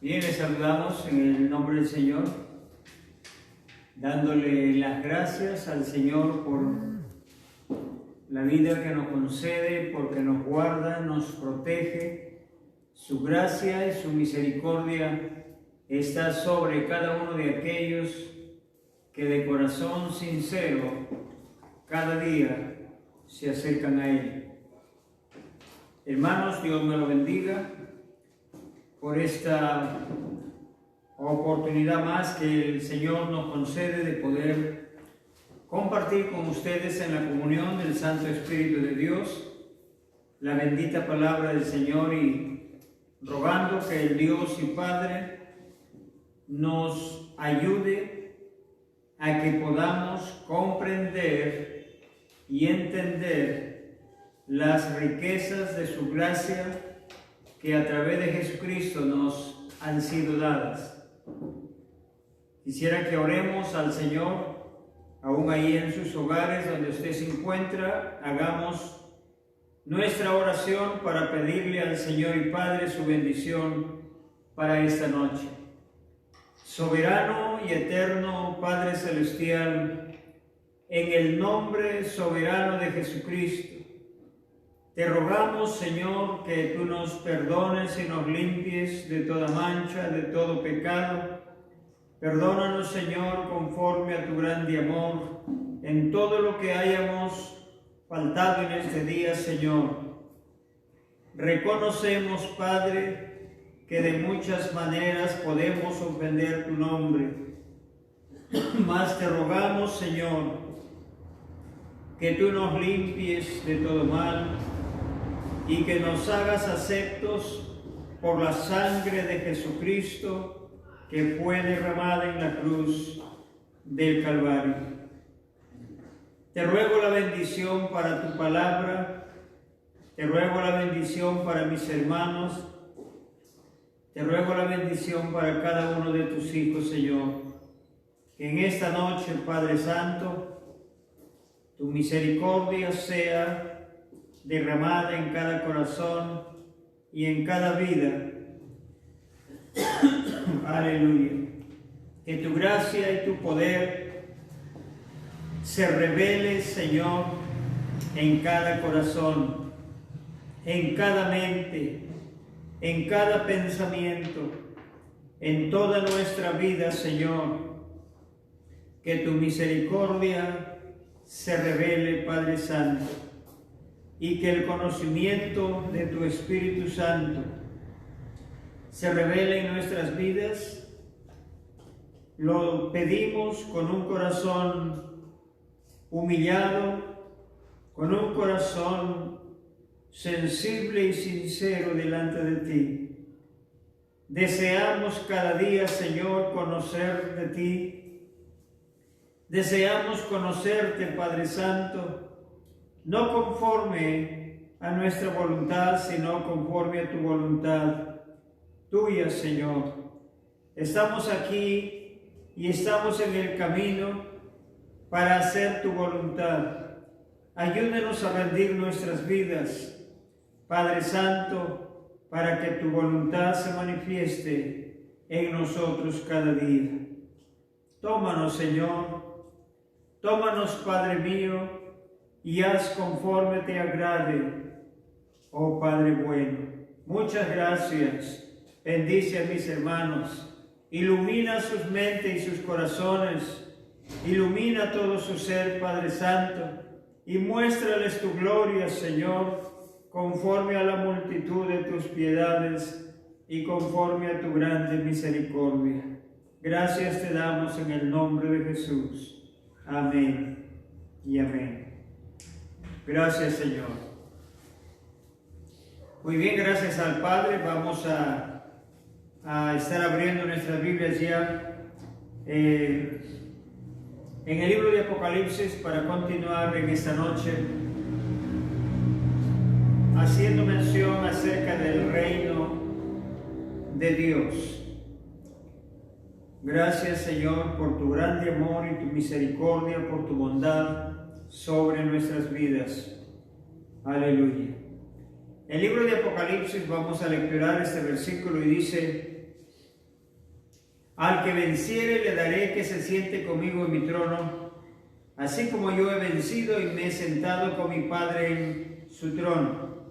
Bien, les saludamos en el nombre del Señor, dándole las gracias al Señor por la vida que nos concede, porque nos guarda, nos protege. Su gracia y su misericordia está sobre cada uno de aquellos que de corazón sincero cada día se acercan a Él. Hermanos, Dios me lo bendiga por esta oportunidad más que el Señor nos concede de poder compartir con ustedes en la comunión del Santo Espíritu de Dios la bendita palabra del Señor, y rogando que el Dios y Padre nos ayude a que podamos comprender y entender las riquezas de su gracia que a través de Jesucristo nos han sido dadas. Quisiera que oremos al Señor, aún ahí en sus hogares donde usted se encuentra. Hagamos nuestra oración para pedirle al Señor y Padre su bendición para esta noche. Soberano y eterno Padre Celestial, en el nombre soberano de Jesucristo, te rogamos, Señor, que tú nos perdones y nos limpies de toda mancha, de todo pecado. Perdónanos, Señor, conforme a tu grande amor, en todo lo que hayamos faltado en este día, Señor. Reconocemos, Padre, que de muchas maneras podemos ofender tu nombre. Mas te rogamos, Señor, que tú nos limpies de todo mal y que nos hagas aceptos por la sangre de Jesucristo que fue derramada en la cruz del Calvario. Te ruego la bendición para tu palabra, te ruego la bendición para mis hermanos, te ruego la bendición para cada uno de tus hijos, Señor. Que en esta noche, Padre Santo, tu misericordia sea derramada en cada corazón y en cada vida. Aleluya. Que tu gracia y tu poder se revele, Señor, en cada corazón, en cada mente, en cada pensamiento, en toda nuestra vida, Señor. Que tu misericordia se revele, Padre Santo, y que el conocimiento de tu Espíritu Santo se revele en nuestras vidas. Lo pedimos con un corazón humillado, con un corazón sensible y sincero delante de ti. Deseamos cada día, Señor, conocer de ti. Deseamos conocerte, Padre Santo, no conforme a nuestra voluntad, sino conforme a tu voluntad tuya, Señor. Estamos aquí y estamos en el camino para hacer tu voluntad. Ayúdanos a rendir nuestras vidas, Padre Santo, para que tu voluntad se manifieste en nosotros cada día. Tómanos, Señor, tómanos, Padre mío, y haz conforme te agrade, oh Padre bueno. Muchas gracias. Bendice a mis hermanos, ilumina sus mentes y sus corazones, ilumina todo su ser, Padre Santo, y muéstrales tu gloria, Señor, conforme a la multitud de tus piedades y conforme a tu grande misericordia. Gracias te damos en el nombre de Jesús. Amén y amén. Gracias, Señor. Muy bien, gracias al Padre. Vamos a estar abriendo nuestras Biblias ya en el libro de Apocalipsis para continuar en esta noche haciendo mención acerca del reino de Dios. Gracias, Señor, por tu grande amor y tu misericordia, por tu bondad sobre nuestras vidas. Aleluya. El libro de Apocalipsis, vamos a lecturar este versículo y dice: Al que venciere le daré que se siente conmigo en mi trono, así como yo he vencido y me he sentado con mi Padre en su trono.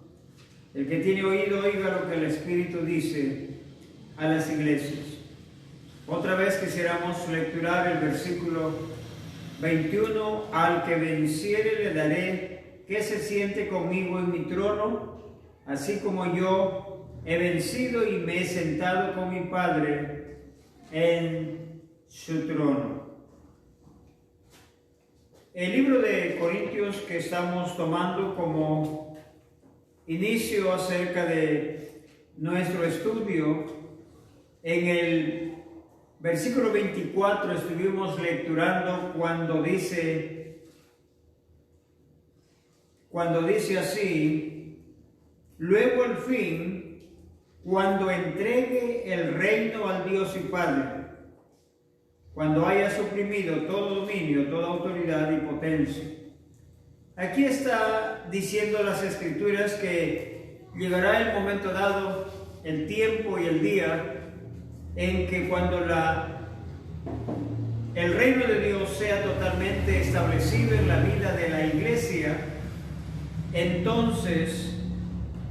El que tiene oído, oiga lo que el Espíritu dice a las iglesias. Otra vez quisiéramos lecturar el versículo 21. Al que venciere le daré que se siente conmigo en mi trono, así como yo he vencido y me he sentado con mi Padre en su trono. El libro de Corintios que estamos tomando como inicio acerca de nuestro estudio, en el versículo 24 estuvimos lecturando cuando dice así: luego al fin, cuando entregue el reino al Dios y Padre, cuando haya suprimido todo dominio, toda autoridad y potencia. Aquí está diciendo las Escrituras que llegará el momento dado, el tiempo y el día, en que cuando el reino de Dios sea totalmente establecido en la vida de la iglesia, entonces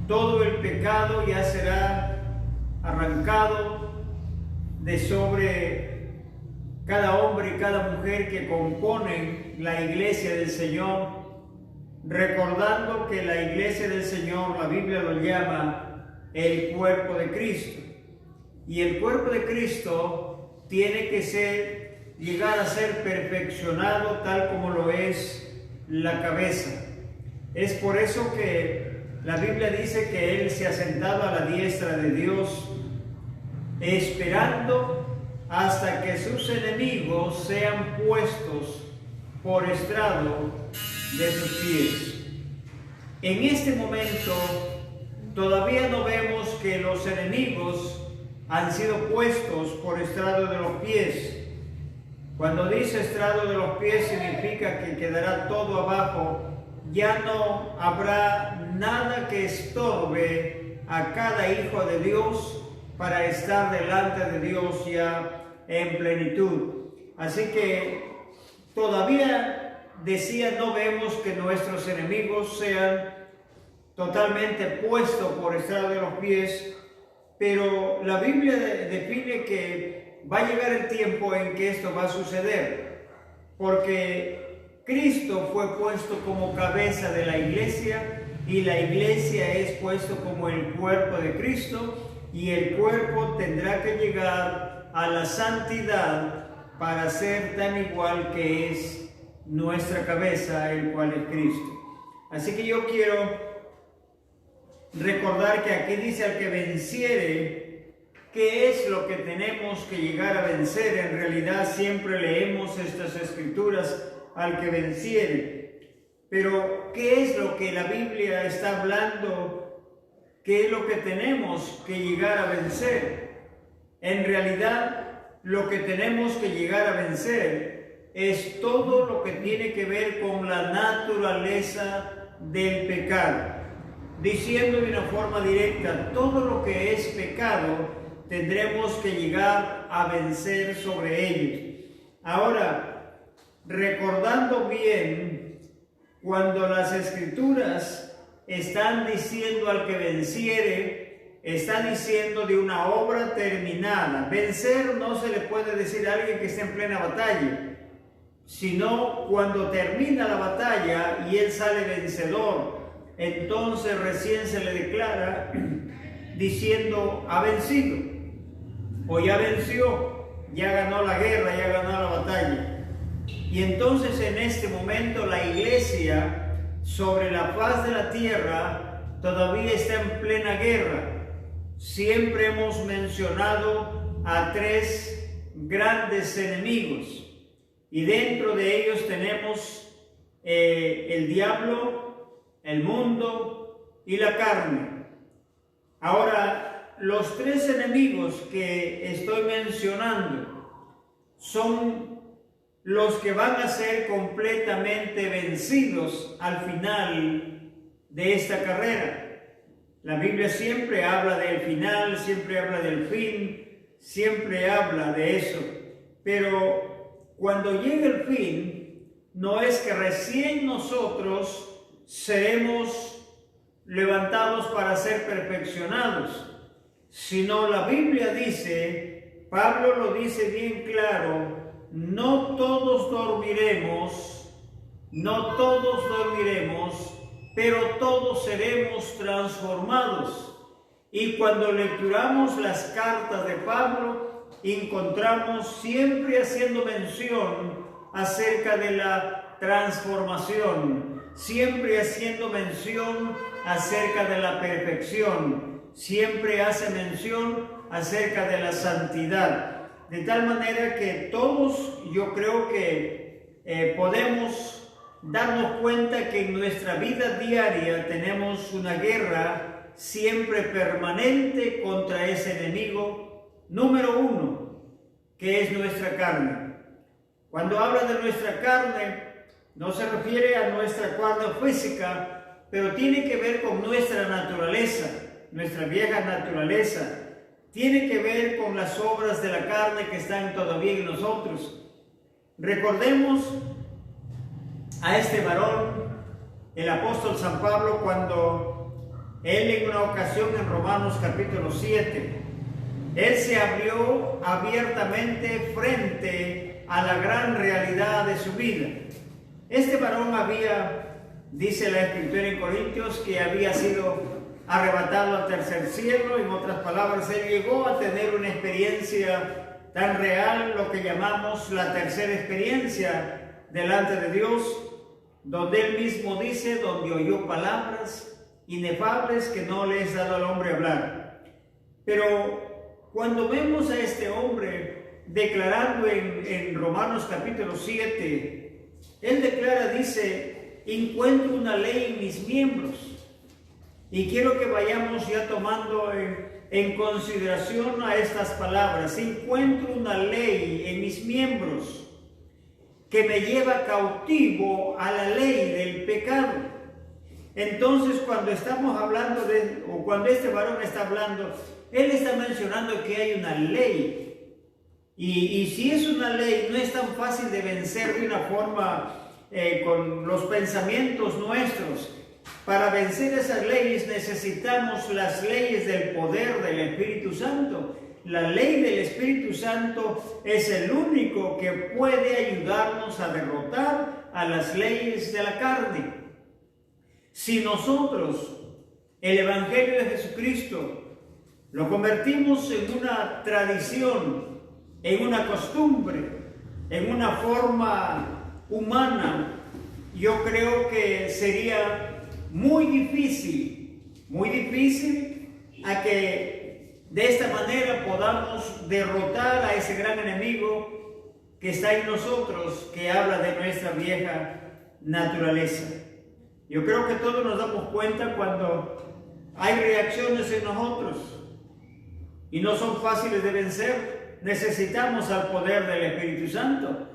todo el pecado ya será arrancado de sobre cada hombre y cada mujer que componen la iglesia del Señor, recordando que la iglesia del Señor, la Biblia lo llama el cuerpo de Cristo. Y el cuerpo de Cristo tiene que llegar a ser perfeccionado tal como lo es la cabeza. Es por eso que la Biblia dice que Él se ha sentado a la diestra de Dios, esperando hasta que sus enemigos sean puestos por estrado de sus pies. En este momento todavía no vemos que los enemigos han sido puestos por estrado de los pies. Cuando dice estrado de los pies significa que quedará todo abajo. Ya no habrá nada que estorbe a cada hijo de Dios para estar delante de Dios ya en plenitud. Así que todavía, decía, no vemos que nuestros enemigos sean totalmente puestos por estrado de los pies, pero la Biblia define que va a llegar el tiempo en que esto va a suceder, porque Cristo fue puesto como cabeza de la iglesia y la iglesia es puesto como el cuerpo de Cristo, y el cuerpo tendrá que llegar a la santidad para ser tan igual que es nuestra cabeza, el cual es Cristo. Así que yo quiero recordar que aquí dice al que venciere. ¿Qué es lo que tenemos que llegar a vencer? En realidad siempre leemos estas escrituras, al que venciere. Pero ¿qué es lo que la Biblia está hablando? ¿Qué es lo que tenemos que llegar a vencer? En realidad, lo que tenemos que llegar a vencer es todo lo que tiene que ver con la naturaleza del pecado. Diciendo de una forma directa, todo lo que es pecado tendremos que llegar a vencer sobre ellos. Ahora, recordando bien, cuando las Escrituras están diciendo al que venciere, está diciendo de una obra terminada. Vencer no se le puede decir a alguien que está en plena batalla, sino cuando termina la batalla y él sale vencedor, entonces recién se le declara diciendo ha vencido, o ya venció, ya ganó la guerra, ya ganó la batalla. Y entonces en este momento la iglesia sobre la faz de la tierra todavía está en plena guerra. Siempre hemos mencionado a tres grandes enemigos y dentro de ellos tenemos el diablo, el mundo y la carne. Ahora, los tres enemigos que estoy mencionando son los que van a ser completamente vencidos al final de esta carrera. La Biblia siempre habla del final, siempre habla del fin, siempre habla de eso, pero cuando llegue el fin, no es que recién nosotros seremos levantados para ser perfeccionados, sino la Biblia dice, Pablo lo dice bien claro, no todos dormiremos, pero todos seremos transformados. Y cuando lecturamos las cartas de Pablo, encontramos siempre haciendo mención acerca de la transformación, siempre haciendo mención acerca de la perfección, siempre hace mención acerca de la santidad. De tal manera que todos, yo creo que podemos darnos cuenta que en nuestra vida diaria tenemos una guerra siempre permanente contra ese enemigo número uno, que es nuestra carne. Cuando habla de nuestra carne, no se refiere a nuestra carne física, pero tiene que ver con nuestra naturaleza, nuestra vieja naturaleza. Tiene que ver con las obras de la carne que están todavía en nosotros. Recordemos a este varón, el apóstol San Pablo, cuando él en una ocasión en Romanos capítulo 7, él se abrió abiertamente frente a la gran realidad de su vida. Este varón dice la Escritura en Corintios, que había sido arrebatado al tercer cielo. En otras palabras, él llegó a tener una experiencia tan real, lo que llamamos la tercera experiencia delante de Dios, donde él mismo dice, donde oyó palabras inefables que no le es dado al hombre hablar. Pero cuando vemos a este hombre declarando en Romanos capítulo 7, él declara, dice, encuentro una ley en mis miembros. Y quiero que vayamos ya tomando en consideración a estas palabras. Encuentro una ley en mis miembros que me lleva cautivo a la ley del pecado. Entonces, cuando estamos hablando o cuando este varón está hablando, él está mencionando que hay una ley. Y si es una ley, no es tan fácil de vencer de una forma con los pensamientos nuestros. Para vencer esas leyes necesitamos las leyes del poder del Espíritu Santo. La ley del Espíritu Santo es el único que puede ayudarnos a derrotar a las leyes de la carne. Si nosotros el Evangelio de Jesucristo lo convertimos en una tradición, en una costumbre, en una forma humana, yo creo que sería muy difícil a que de esta manera podamos derrotar a ese gran enemigo que está en nosotros, que habla de nuestra vieja naturaleza. Yo creo que todos nos damos cuenta cuando hay reacciones en nosotros y no son fáciles de vencer. Necesitamos al poder del Espíritu Santo.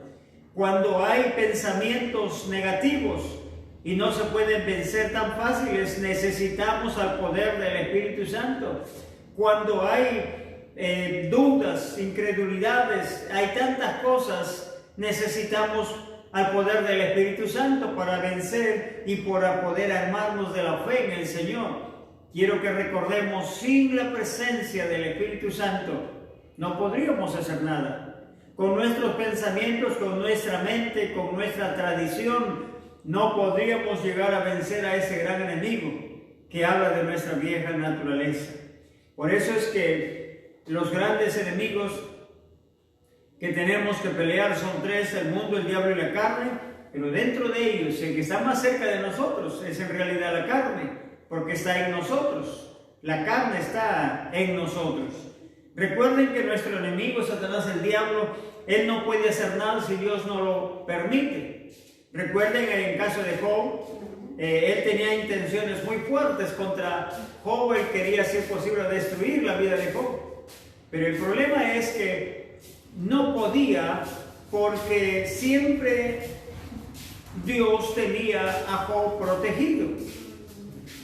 Cuando hay pensamientos negativos y no se pueden vencer tan fáciles, necesitamos al poder del Espíritu Santo. Cuando hay dudas, incredulidades, hay tantas cosas, necesitamos al poder del Espíritu Santo para vencer y para poder armarnos de la fe en el Señor. Quiero que recordemos, sin la presencia del Espíritu Santo no podríamos hacer nada. Con nuestros pensamientos, con nuestra mente, con nuestra tradición, no podríamos llegar a vencer a ese gran enemigo que habla de nuestra vieja naturaleza. Por eso es que los grandes enemigos que tenemos que pelear son tres: el mundo, el diablo y la carne. Pero dentro de ellos, el que está más cerca de nosotros es en realidad la carne, porque está en nosotros. La carne está en nosotros. Recuerden que nuestro enemigo, Satanás, el diablo, él no puede hacer nada si Dios no lo permite. Recuerden en caso de Job, él tenía intenciones muy fuertes contra Job. Él quería, si es posible, destruir la vida de Job. Pero el problema es que no podía, porque siempre Dios tenía a Job protegido.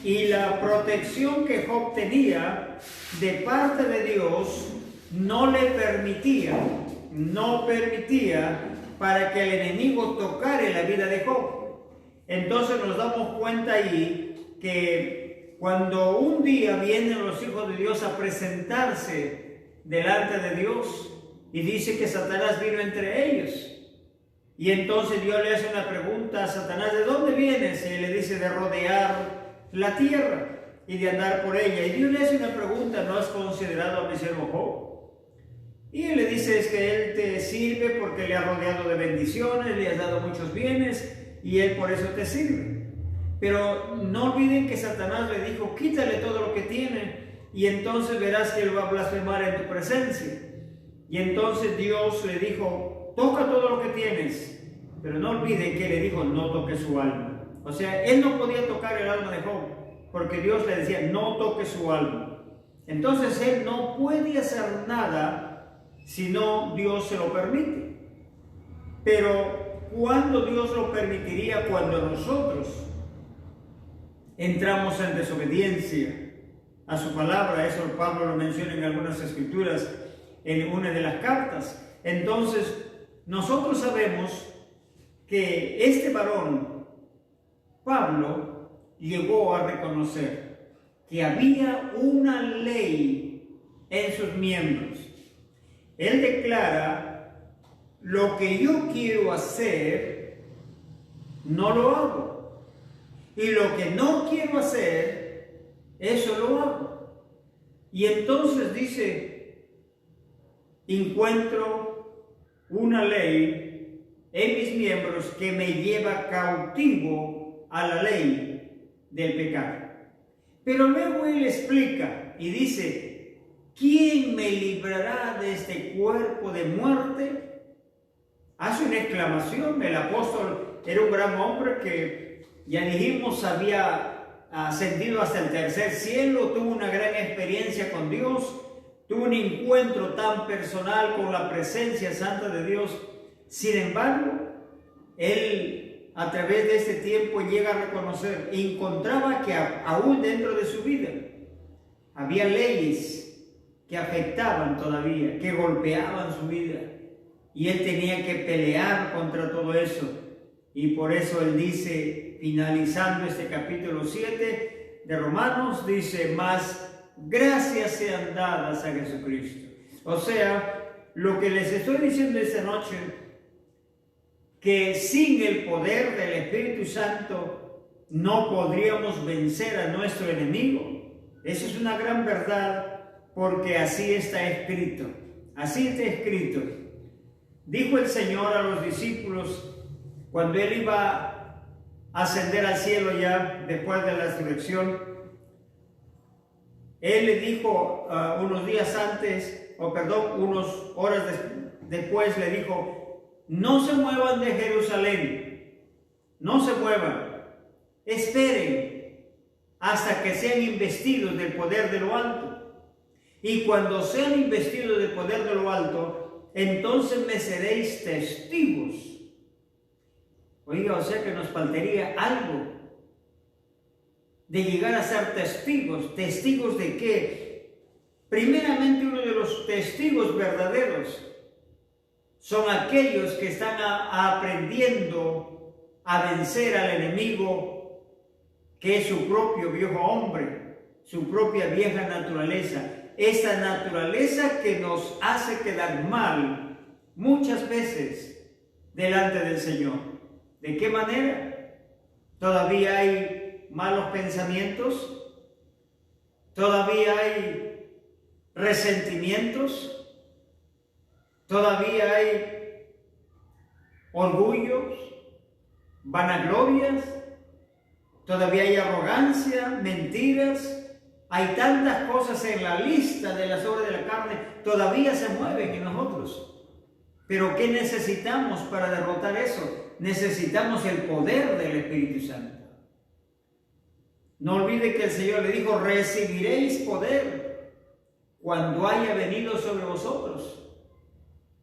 Y la protección que Job tenía de parte de Dios no permitía para que el enemigo tocara la vida de Job. Entonces nos damos cuenta ahí que cuando un día vienen los hijos de Dios a presentarse delante de Dios, y dice que Satanás vino entre ellos, y entonces Dios le hace una pregunta a Satanás: ¿de dónde vienes? Y él le dice: de rodear la tierra y de andar por ella. Y Dios le hace una pregunta: ¿no has considerado a mi siervo Job? Y él le dice: es que él te sirve porque le ha rodeado de bendiciones, le has dado muchos bienes y él por eso te sirve. Pero no olviden que Satanás le dijo: quítale todo lo que tiene y entonces verás que él va a blasfemar en tu presencia. Y entonces Dios le dijo: toca todo lo que tienes, pero no olviden que le dijo: no toque su alma. O sea, él no podía tocar el alma de Job, porque Dios le decía: no toque su alma. Entonces él no puede hacer nada si no Dios se lo permite. Pero ¿cuándo Dios lo permitiría? Cuando nosotros entramos en desobediencia a su palabra. Eso Pablo lo menciona en algunas escrituras, en una de las cartas. Entonces nosotros sabemos que este varón, Pablo, llegó a reconocer que había una ley en sus miembros. Él declara: lo que yo quiero hacer, no lo hago, y lo que no quiero hacer, eso lo hago. Y entonces dice: encuentro una ley en mis miembros que me lleva cautivo a la ley del pecado. Pero luego él explica y dice: ¿quién me librará de este cuerpo de muerte? Hace una exclamación. El apóstol era un gran hombre que, ya dijimos, había ascendido hasta el tercer cielo, tuvo una gran experiencia con Dios, tuvo un encuentro tan personal con la presencia santa de Dios. Sin embargo, él, a través de este tiempo, llega a reconocer, encontraba que aún dentro de su vida había leyes que afectaban todavía, que golpeaban su vida, y él tenía que pelear contra todo eso. Y por eso él dice, finalizando este capítulo 7 de Romanos, dice: más gracias sean dadas a Jesucristo. O sea, lo que les estoy diciendo esta noche, que sin el poder del Espíritu Santo no podríamos vencer a nuestro enemigo. Eso es una gran verdad, porque así está escrito. Así está escrito. Dijo el Señor a los discípulos cuando Él iba a ascender al cielo ya después de la resurrección. Él le dijo unos días antes, unas horas después le dijo: no se muevan de Jerusalén, no se muevan, esperen hasta que sean investidos del poder de lo alto. Y cuando sean investidos del poder de lo alto, entonces me seréis testigos. Oiga, o sea que nos faltaría algo de llegar a ser testigos. ¿Testigos de qué? Primeramente, uno de los testigos verdaderos son aquellos que están aprendiendo a vencer al enemigo, que es su propio viejo hombre, su propia vieja naturaleza. Esta naturaleza que nos hace quedar mal muchas veces delante del Señor. ¿De qué manera? Todavía hay malos pensamientos, todavía hay resentimientos, todavía hay orgullos, vanaglorias, todavía hay arrogancia, mentiras. Hay tantas cosas en la lista de las obras de la carne, todavía se mueven en nosotros. Pero ¿qué necesitamos para derrotar eso? Necesitamos el poder del Espíritu Santo. No olvide que el Señor le dijo: recibiréis poder cuando haya venido sobre vosotros.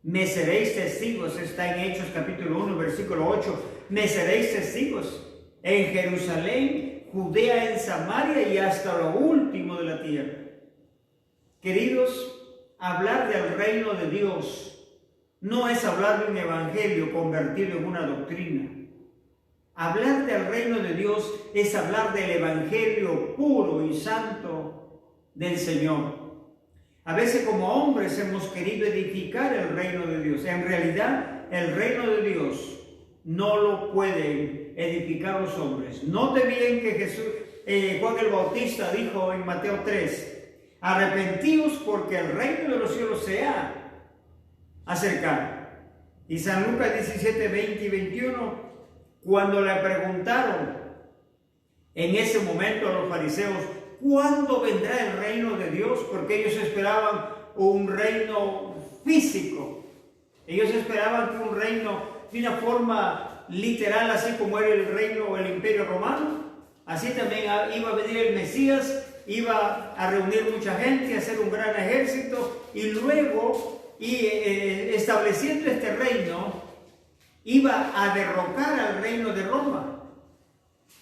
Me seréis testigos, está en Hechos capítulo 1, versículo 8. Me seréis testigos en Jerusalén, Judea, en Samaria y hasta lo último de la tierra. Queridos, hablar del reino de Dios no es hablar de un evangelio convertido en una doctrina. Hablar del reino de Dios es hablar del evangelio puro y santo del Señor. A veces como hombres hemos querido edificar el reino de Dios. En realidad, el reino de Dios no lo pueden edificar los hombres. Note bien que Juan el Bautista dijo en Mateo 3, arrepentíos porque el reino de los cielos se ha acercado. Y San Lucas 17, 20 y 21, cuando le preguntaron en ese momento a los fariseos, ¿cuándo vendrá el reino de Dios? Porque ellos esperaban un reino físico. Ellos esperaban que un reino de una forma literal, así como era el reino o el imperio romano. Así también iba a venir el Mesías, iba a reunir mucha gente, a hacer un gran ejército y luego, estableciendo este reino, iba a derrocar al reino de Roma.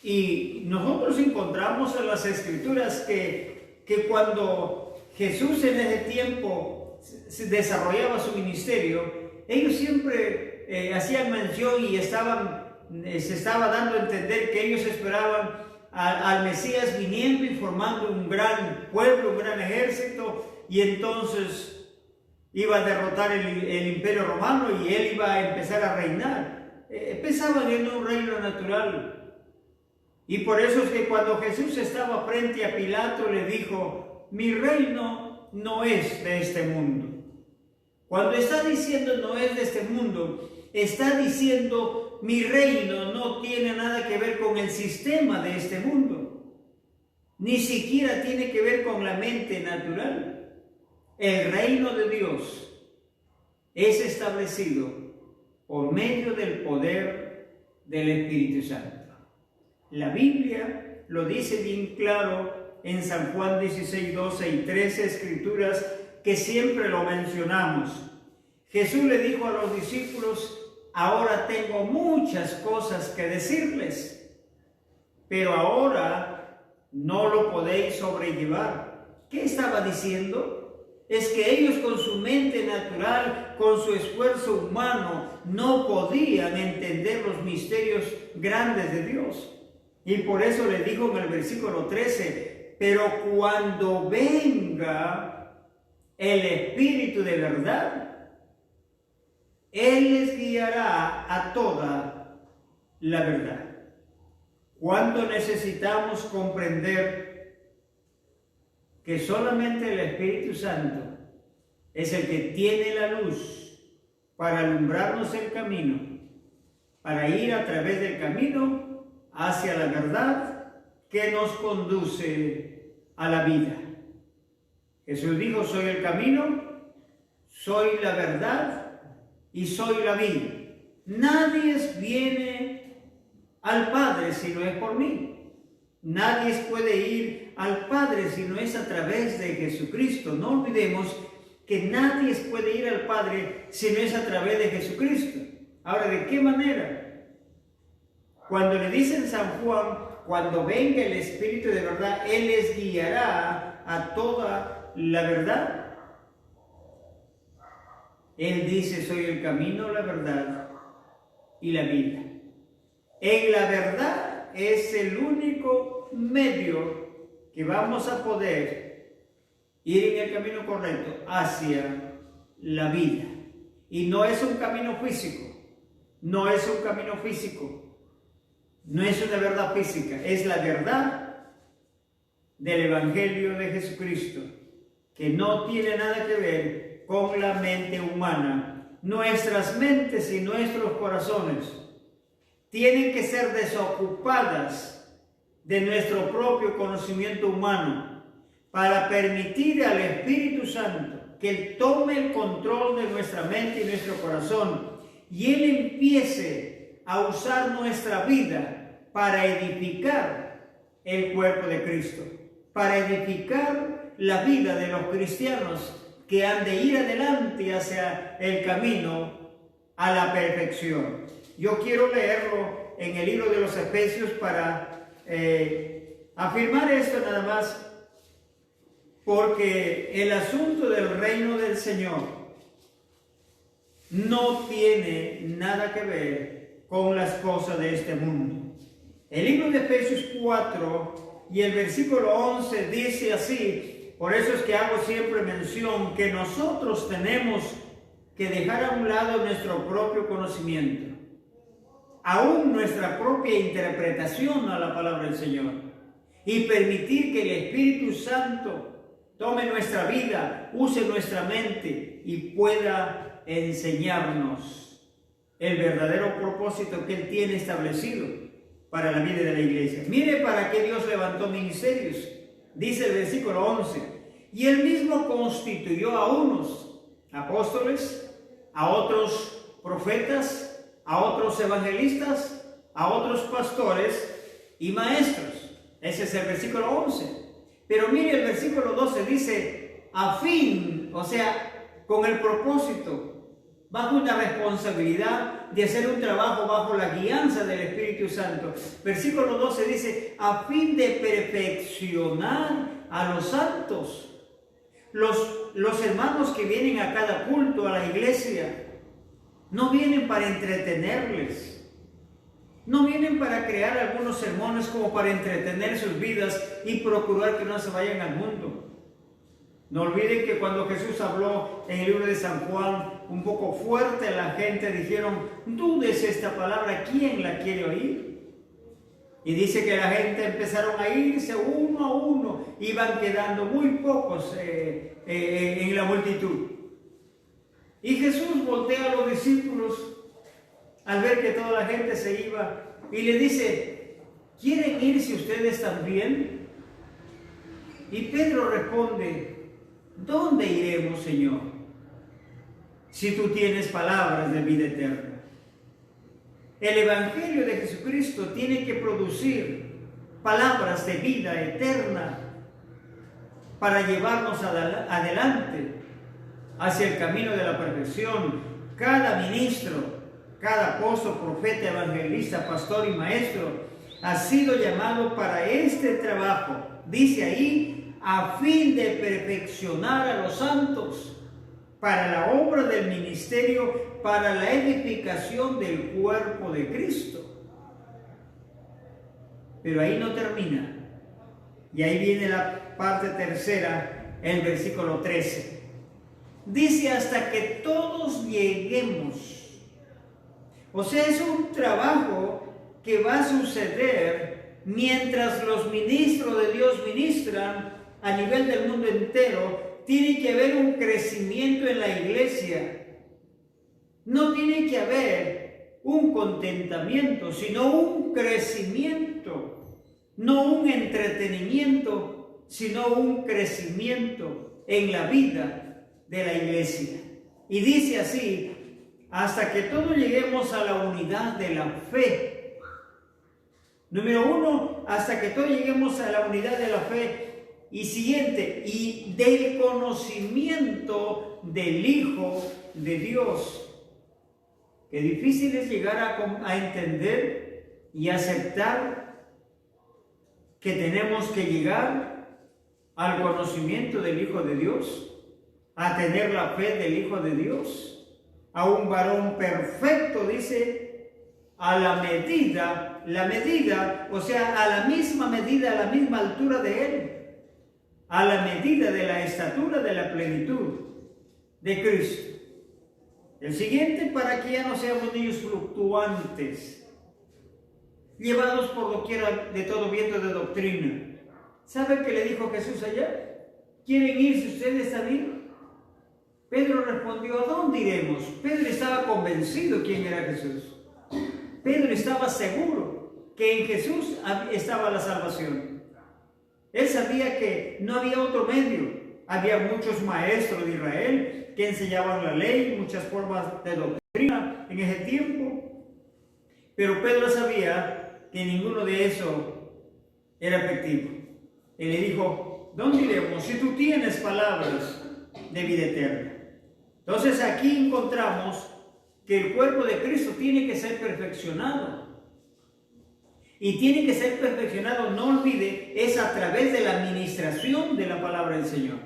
Y nosotros encontramos en las Escrituras que cuando Jesús en ese tiempo desarrollaba su ministerio, ellos siempre hacían mención y se estaba dando a entender que ellos esperaban al Mesías viniendo y formando un gran pueblo, un gran ejército, y entonces iba a derrotar el imperio romano y él iba a empezar a reinar. Pensaban en un reino natural. Y por eso es que cuando Jesús estaba frente a Pilato le dijo, mi reino no es de este mundo. Cuando está diciendo no es de este mundo, está diciendo mi reino no tiene nada que ver con el sistema de este mundo. Ni siquiera tiene que ver con la mente natural. El reino de Dios es establecido por medio del poder del Espíritu Santo. La Biblia lo dice bien claro en San Juan 16, 12 y 13 escrituras que siempre lo mencionamos. Jesús le dijo a los discípulos, ahora tengo muchas cosas que decirles, pero ahora no lo podéis sobrellevar. ¿Qué estaba diciendo? Es que ellos con su mente natural, con su esfuerzo humano, no podían entender los misterios grandes de Dios. Y por eso le dijo en el versículo 13, pero cuando venga el Espíritu de verdad, Él les guiará a toda la verdad. Cuando necesitamos comprender que solamente el Espíritu Santo es el que tiene la luz para alumbrarnos el camino, para ir a través del camino hacia la verdad que nos conduce a la vida. Jesús dijo, soy el camino, soy la verdad y soy la vida. Nadie viene al Padre si no es por mí. Nadie puede ir al Padre si no es a través de Jesucristo. No olvidemos que nadie puede ir al Padre si no es a través de Jesucristo. Ahora, ¿de qué manera? Cuando le dicen San Juan, cuando venga el Espíritu de verdad, Él les guiará a toda la verdad. Él dice, soy el camino, la verdad y la vida. En la verdad es el único medio que vamos a poder ir en el camino correcto hacia la vida. Y no es un camino físico, no es un camino físico. No es una verdad física, es la verdad del Evangelio de Jesucristo, que no tiene nada que ver con la mente humana. Nuestras mentes y nuestros corazones tienen que ser desocupadas de nuestro propio conocimiento humano para permitir al Espíritu Santo que Él tome el control de nuestra mente y nuestro corazón y Él empiece a usar nuestra vida para edificar el cuerpo de Cristo, para edificar la vida de los cristianos que han de ir adelante hacia el camino a la perfección. Yo quiero leerlo en el libro de los Efesios para afirmar esto nada más. porque el asunto del reino del Señor no tiene nada que ver con las cosas de este mundo. El libro de Efesios 4 y el versículo 11 dice así, por eso es que hago siempre mención que nosotros tenemos que dejar a un lado nuestro propio conocimiento, aún nuestra propia interpretación a la palabra del Señor, y permitir que el Espíritu Santo tome nuestra vida, use nuestra mente y pueda enseñarnos el verdadero propósito que Él tiene establecido para la vida de la iglesia. Mire para qué Dios levantó ministerios. Dice el versículo 11, y Él mismo constituyó a unos apóstoles, a otros profetas, a otros evangelistas, a otros pastores y maestros. Ese es el versículo 11. Pero mire el versículo 12, dice, a fin, o sea, con el propósito, bajo una responsabilidad de hacer un trabajo bajo la guianza del Espíritu Santo. Versículo 12 dice, a fin de perfeccionar a los santos. Los hermanos que vienen a cada culto, a la iglesia, no vienen para entretenerles. No vienen para crear algunos sermones como para entretener sus vidas y procurar que no se vayan al mundo. No olviden que cuando Jesús habló en el libro de San Juan, un poco fuerte, la gente dijeron, dudes esta palabra, ¿quién la quiere oír? Y dice que la gente empezaron a irse uno a uno, iban quedando muy pocos en la multitud. Y Jesús voltea a los discípulos al ver que toda la gente se iba y le dice, ¿quieren irse ustedes también? Y Pedro responde, ¿dónde iremos, Señor? Si tú tienes palabras de vida eterna. El Evangelio de Jesucristo tiene que producir palabras de vida eterna para llevarnos adelante hacia el camino de la perfección. Cada ministro, cada apóstol, profeta, evangelista, pastor y maestro ha sido llamado para este trabajo. Dice ahí, a fin de perfeccionar a los santos para la obra del ministerio, para la edificación del cuerpo de Cristo. Pero ahí no termina. Y ahí viene la parte tercera, el versículo 13. Dice, hasta que todos lleguemos. O sea, es un trabajo que va a suceder mientras los ministros de Dios ministran a nivel del mundo entero. Tiene que haber un crecimiento en la iglesia. No tiene que haber un contentamiento, sino un crecimiento. No un entretenimiento, sino un crecimiento en la vida de la iglesia. Y dice así, hasta que todos lleguemos a la unidad de la fe. Número 1, hasta que todos lleguemos a la unidad de la fe. Y siguiente, y del conocimiento del Hijo de Dios. Qué difícil es llegar a entender y aceptar que tenemos que llegar al conocimiento del Hijo de Dios, a tener la fe del Hijo de Dios. A un varón perfecto, dice, a la medida, o sea, a la misma medida, a la misma altura de Él, a la medida de la estatura de la plenitud de Cristo. El siguiente, para que ya no seamos niños fluctuantes, llevados por doquiera de todo viento de doctrina. ¿Sabe qué le dijo Jesús allá? ¿Quieren irse ustedes también? Pedro respondió, ¿a dónde iremos? Pedro estaba convencido quién era Jesús. Pedro estaba seguro que en Jesús estaba la salvación. Él sabía que no había otro medio. Había muchos maestros de Israel que enseñaban la ley, muchas formas de doctrina en ese tiempo. Pero Pedro sabía que ninguno de eso era efectivo. Él le dijo, ¿dónde iremos? Si tú tienes palabras de vida eterna. Entonces aquí encontramos que el cuerpo de Cristo tiene que ser perfeccionado. y tiene que ser perfeccionado, no olvide, es a través de la administración de la palabra del Señor.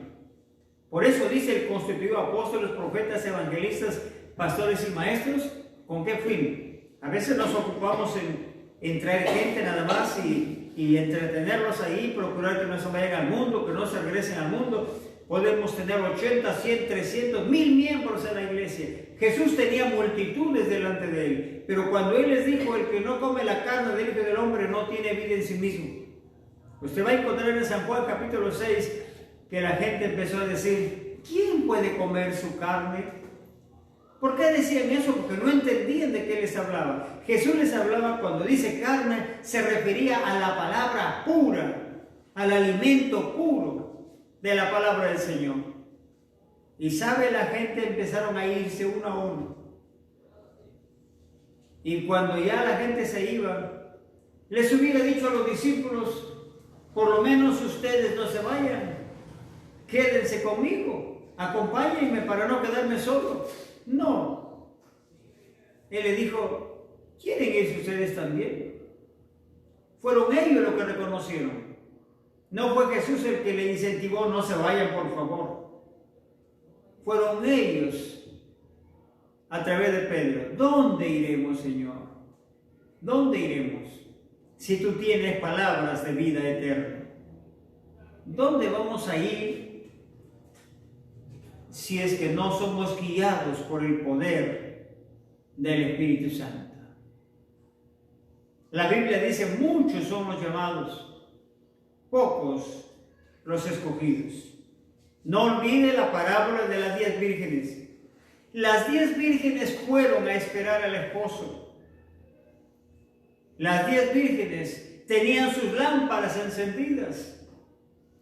Por eso dice el constituido apóstoles, profetas, evangelistas, pastores y maestros, ¿con qué fin? A veces nos ocupamos en traer gente nada más y entretenerlos ahí, procurar que no se vayan al mundo, que no se regresen al mundo. Podemos tener 80, 100, 300, 1000 miembros en la iglesia. Jesús tenía multitudes delante de él, pero cuando él les dijo, el que no come la carne del Hijo del Hombre no tiene vida en sí mismo. Usted va a encontrar en San Juan capítulo 6 que la gente empezó a decir, ¿quién puede comer su carne? ¿Por qué decían eso? Porque no entendían de qué les hablaba. Jesús les hablaba, cuando dice carne, se refería a la palabra pura, al alimento puro de la palabra del Señor. Y sabe, la gente empezaron a irse uno a uno. Y cuando ya la gente se iba, les hubiera dicho a los discípulos, por lo menos ustedes no se vayan, quédense conmigo, acompáñenme para no quedarme solo. No. Él le dijo, ¿quieren irse ustedes también? Fueron ellos los que reconocieron. No fue Jesús el que le incentivó, no se vayan por favor. Fueron ellos a través de Pedro. ¿Dónde iremos, Señor? ¿Dónde iremos? Si tú tienes palabras de vida eterna. ¿Dónde vamos a ir si es que no somos guiados por el poder del Espíritu Santo? La Biblia dice, muchos son los llamados, pocos los escogidos. No olvide la parábola de las 10 vírgenes. Las 10 vírgenes fueron a esperar al esposo. Las 10 vírgenes tenían sus lámparas encendidas.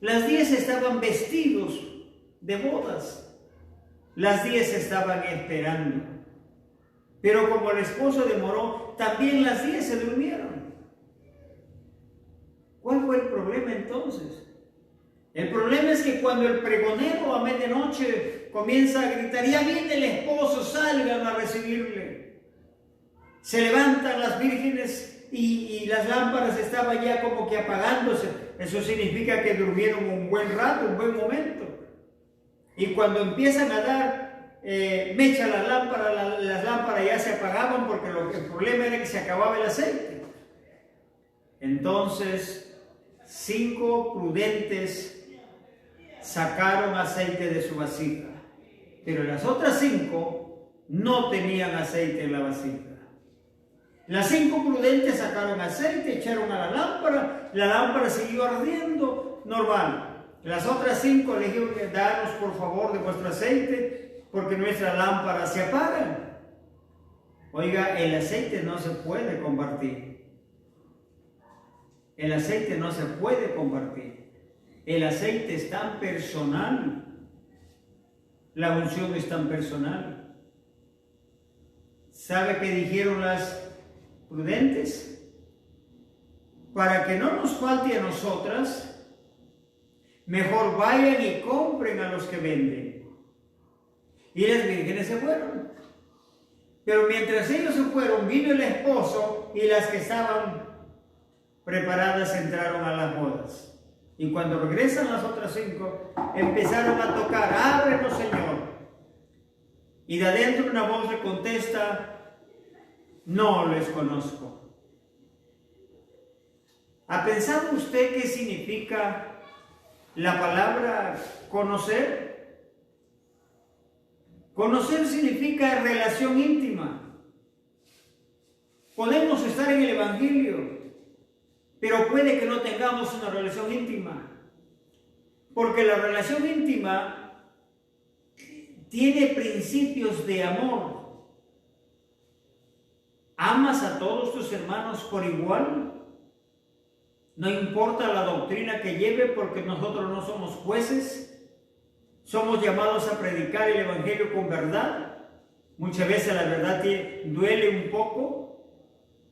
Las 10 estaban vestidos de bodas. Las 10 estaban esperando. Pero como el esposo demoró, también las 10 se durmieron. ¿Cuál fue el problema entonces? El problema es que cuando el pregonero a medianoche comienza a gritar, ya viene el esposo, salgan a recibirle. Se levantan las vírgenes y las lámparas estaban ya como que apagándose. Eso significa que durmieron un buen rato, un buen momento. Y cuando empiezan a dar mecha las lámparas ya se apagaban porque el problema era que se acababa el aceite. Entonces, 5 prudentes sacaron aceite de su vasija, pero las otras 5 no tenían aceite en la vasija. Las 5 prudentes sacaron aceite, echaron a la lámpara siguió ardiendo normal. Las otras 5 le dijeron, danos por favor de vuestro aceite, porque nuestras lámparas se apagan. Oiga, el aceite no se puede compartir. El aceite no se puede compartir. El aceite es tan personal. La unción es tan personal. ¿Sabe qué dijeron las prudentes? Para que no nos falte a nosotras, mejor vayan y compren a los que venden. Y las vírgenes se fueron. Pero mientras ellos se fueron, vino el esposo y las que estaban preparadas entraron a las bodas. Y cuando regresan las otras 5, empezaron a tocar, ábrenos, Señor. Y de adentro una voz le contesta, no les conozco. ¿Ha pensado usted qué significa la palabra conocer? Conocer significa relación íntima. Podemos estar en el Evangelio, pero puede que no tengamos una relación íntima, porque la relación íntima tiene principios de amor. ¿Amas a todos tus hermanos por igual? No importa la doctrina que lleve, porque nosotros no somos jueces. Somos llamados a predicar el Evangelio con verdad. Muchas veces la verdad duele un poco,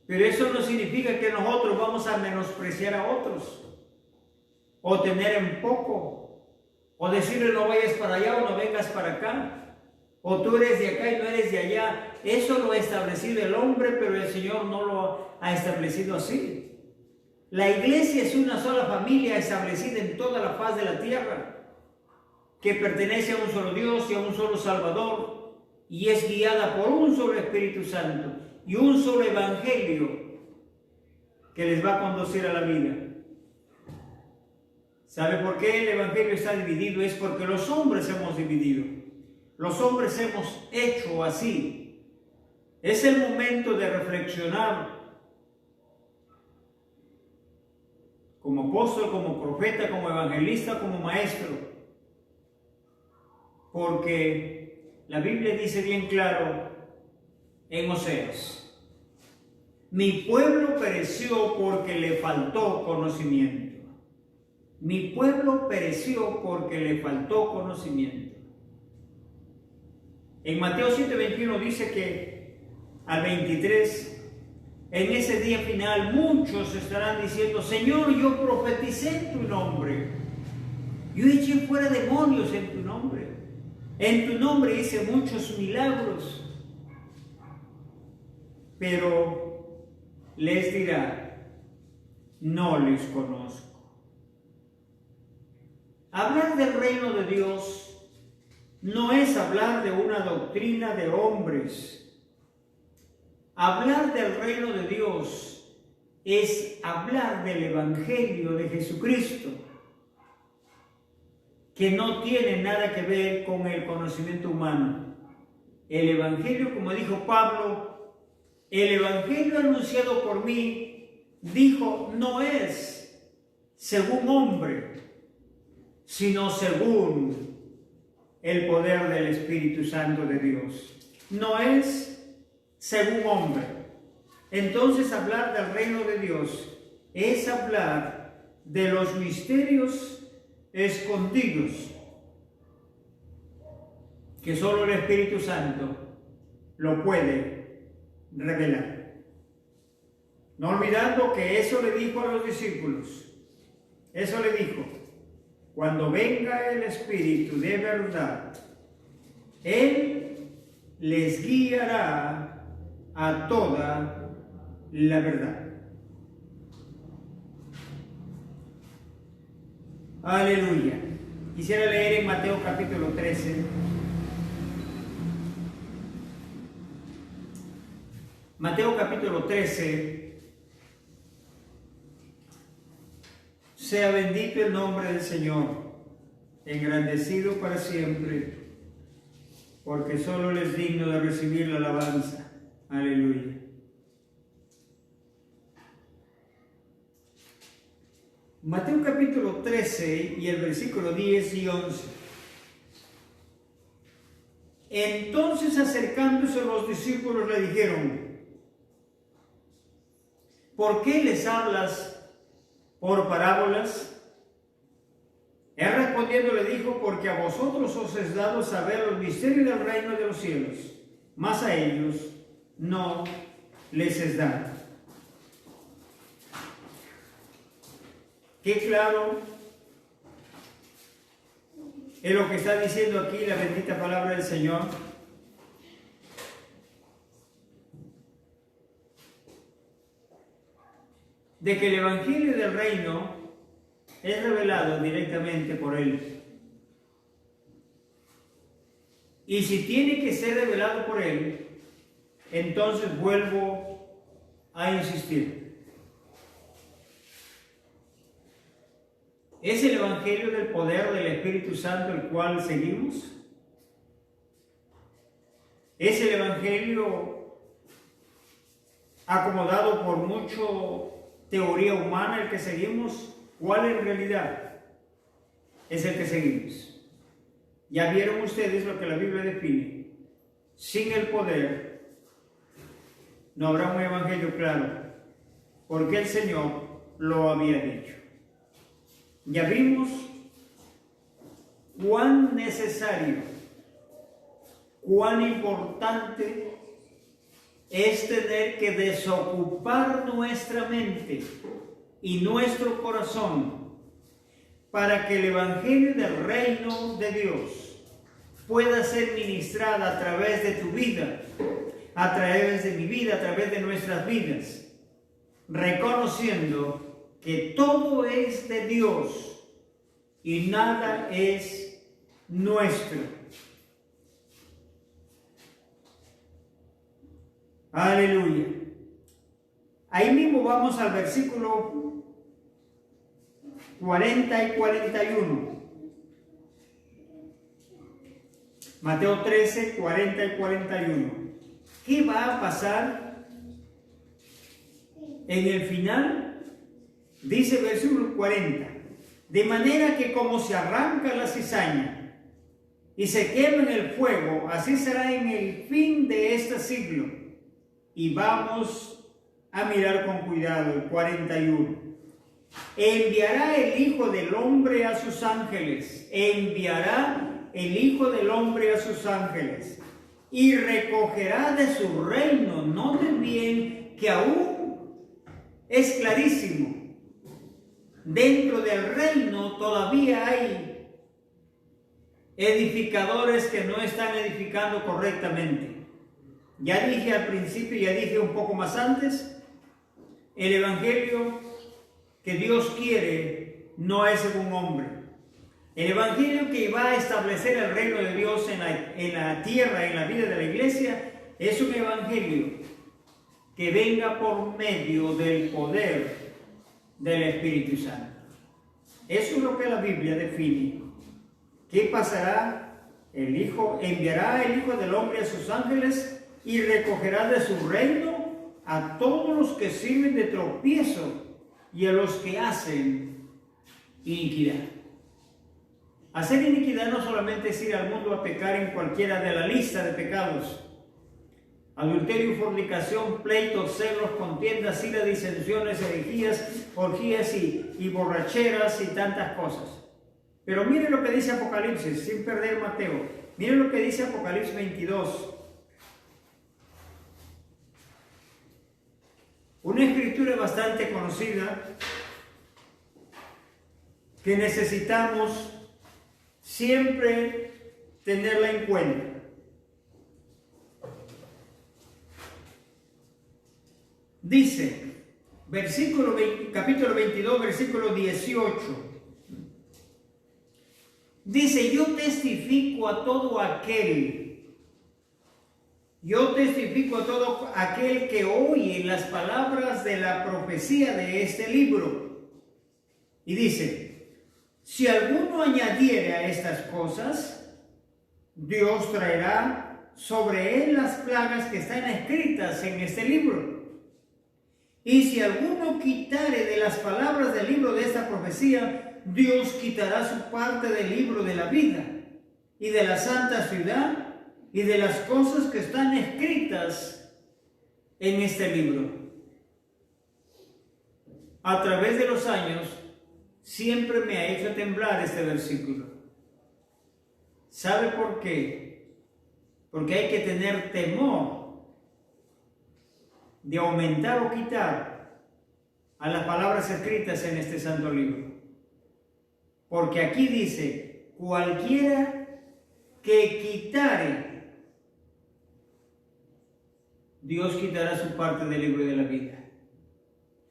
pero eso no significa que nosotros vamos a menospreciar a otros, o tener en poco, o decirle no vayas para allá o no vengas para acá, o tú eres de acá y no eres de allá. Eso lo ha establecido el hombre, pero el Señor no lo ha establecido así. La iglesia es una sola familia establecida en toda la faz de la tierra, que pertenece a un solo Dios y a un solo Salvador, y es guiada por un solo Espíritu Santo y un solo Evangelio que les va a conducir a la vida. ¿Sabe por qué el Evangelio está dividido? Es porque los hombres hemos dividido. Los hombres hemos hecho así. Es el momento de reflexionar como apóstol, como profeta, como evangelista, como maestro. Porque la Biblia dice bien claro en Oseas: mi pueblo pereció porque le faltó conocimiento. Mi pueblo pereció porque le faltó conocimiento. En Mateo 7:21 dice que al 23, en ese día final muchos estarán diciendo: Señor, yo profeticé en tu nombre, yo eché fuera demonios en tu nombre hice muchos milagros. Pero les dirá: no les conozco. Hablar del reino de Dios no es hablar de una doctrina de hombres. Hablar del reino de Dios es hablar del Evangelio de Jesucristo, que no tiene nada que ver con el conocimiento humano. El Evangelio, como dijo Pablo, el Evangelio anunciado por mí, dijo, no es según hombre, sino según el poder del Espíritu Santo de Dios. No es según hombre. Entonces, hablar del reino de Dios es hablar de los misterios escondidos que solo el Espíritu Santo lo puede revelar. No olvidando que eso le dijo a los discípulos. Eso le dijo: cuando venga el Espíritu de verdad, Él les guiará a toda la verdad. Aleluya. Quisiera leer en Mateo capítulo 13. Mateo capítulo 13. Sea bendito el nombre del Señor, engrandecido para siempre, porque solo Él es digno de recibir la alabanza. Aleluya. Mateo capítulo 13 y el versículo 10 y 11. Entonces, acercándose los discípulos, le dijeron: ¿por qué les hablas por parábolas? Él respondiendo le dijo: porque a vosotros os es dado saber los misterios del reino de los cielos, mas a ellos no les es dado. Qué claro es lo que está diciendo aquí la bendita palabra del Señor. De que el Evangelio del reino es revelado directamente por Él. Y si tiene que ser revelado por Él, entonces vuelvo a insistir. ¿Es el Evangelio del poder del Espíritu Santo el cual seguimos? ¿Es el Evangelio acomodado por mucho teoría humana el que seguimos? ¿Cuál en realidad es el que seguimos? Ya vieron ustedes lo que la Biblia define. Sin el poder no habrá un evangelio claro, porque el Señor lo había dicho. Ya vimos cuán necesario, cuán importante es tener que desocupar nuestra mente y nuestro corazón para que el Evangelio del reino de Dios pueda ser ministrado a través de tu vida, a través de mi vida, a través de nuestras vidas, reconociendo que todo es de Dios y nada es nuestro. Aleluya. Ahí mismo vamos al versículo 40 y 41. Mateo 13, 40 y 41. ¿Qué va a pasar en el final? Dice versículo 40. De manera que como se arranca la cizaña y se quema en el fuego, así será en el fin de este siglo. Y vamos a mirar con cuidado el 41. Enviará el Hijo del Hombre a sus ángeles. Enviará el Hijo del Hombre a sus ángeles. Y recogerá de su reino. Noten bien que aún es clarísimo. Dentro del reino todavía hay edificadores que no están edificando correctamente. Ya dije al principio, ya dije un poco más antes, el evangelio que Dios quiere no es según hombre. El evangelio que va a establecer el reino de Dios en la tierra, en la vida de la iglesia, es un evangelio que venga por medio del poder del Espíritu Santo. Eso es lo que la Biblia define. ¿Qué pasará? El Hijo enviará el Hijo del Hombre a sus ángeles y recogerá de su reino a todos los que sirven de tropiezo y a los que hacen iniquidad. Hacer iniquidad no solamente es ir al mundo a pecar en cualquiera de la lista de pecados. Adulterio, fornicación, pleitos, celos, contiendas, ira, disensiones, herejías, orgías y borracheras y tantas cosas. Pero miren lo que dice Apocalipsis, sin perder Mateo. Miren lo que dice Apocalipsis 22. Una escritura bastante conocida que necesitamos siempre tenerla en cuenta. Dice, capítulo 22, versículo 18. Dice, yo testifico a todo aquel que oye las palabras de la profecía de este libro. Y dice, si alguno añadiere a estas cosas, Dios traerá sobre él las plagas que están escritas en este libro. Y si alguno quitare de las palabras del libro de esta profecía, Dios quitará su parte del libro de la vida y de la santa ciudad y de las cosas que están escritas en este libro. A través de los años, siempre me ha hecho temblar este versículo. ¿Sabe por qué? Porque hay que tener temor de aumentar o quitar a las palabras escritas en este santo libro. Porque aquí dice, cualquiera que quitare, Dios quitará su parte del libro de la vida.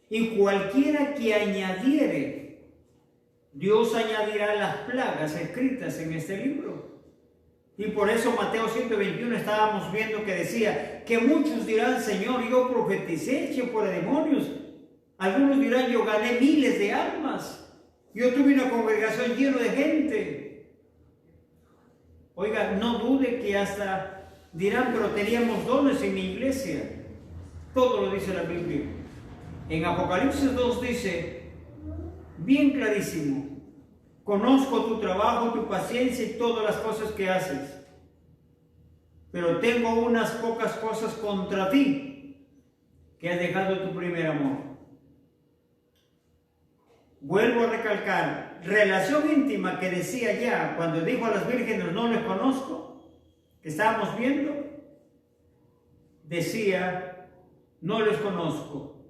Y cualquiera que añadiere, Dios añadirá las plagas escritas en este libro. Y por eso Mateo 121 estábamos viendo que decía que muchos dirán, Señor, yo profeticé, eché fuera demonios. Algunos dirán, yo gané miles de almas. Yo tuve una congregación llena de gente. Oiga, no dude que hasta dirán, pero teníamos dones en mi iglesia. Todo lo dice la Biblia. En Apocalipsis 2 dice, bien clarísimo, conozco tu trabajo, tu paciencia y todas las cosas que haces. Pero tengo unas pocas cosas contra ti, que has dejado tu primer amor. Vuelvo a recalcar, relación íntima que decía ya cuando dijo a las vírgenes, no les conozco, que estábamos viendo, decía, no les conozco.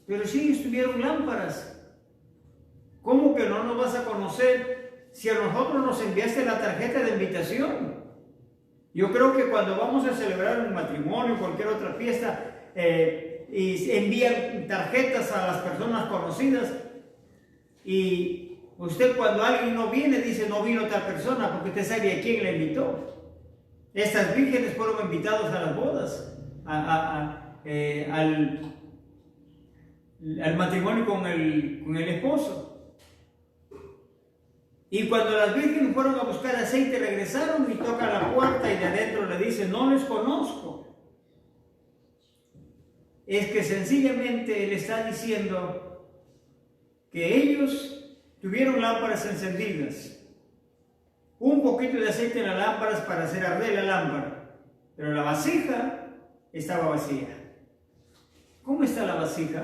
Pero sí estuvieron lámparas. ¿Cómo que no nos vas a conocer si a nosotros nos enviaste la tarjeta de invitación? Yo creo que cuando vamos a celebrar un matrimonio o cualquier otra fiesta, y envían tarjetas a las personas conocidas, y usted cuando alguien no viene dice no vino tal persona porque usted sabe a quién le invitó. Estas vírgenes fueron invitados a las bodas, al matrimonio con el esposo. Y cuando las vírgenes fueron a buscar aceite, regresaron y tocan la puerta y de adentro le dicen, no les conozco. Es que sencillamente le está diciendo que ellos tuvieron lámparas encendidas, un poquito de aceite en las lámparas para hacer arder la lámpara, pero la vasija estaba vacía. ¿Cómo está la vasija?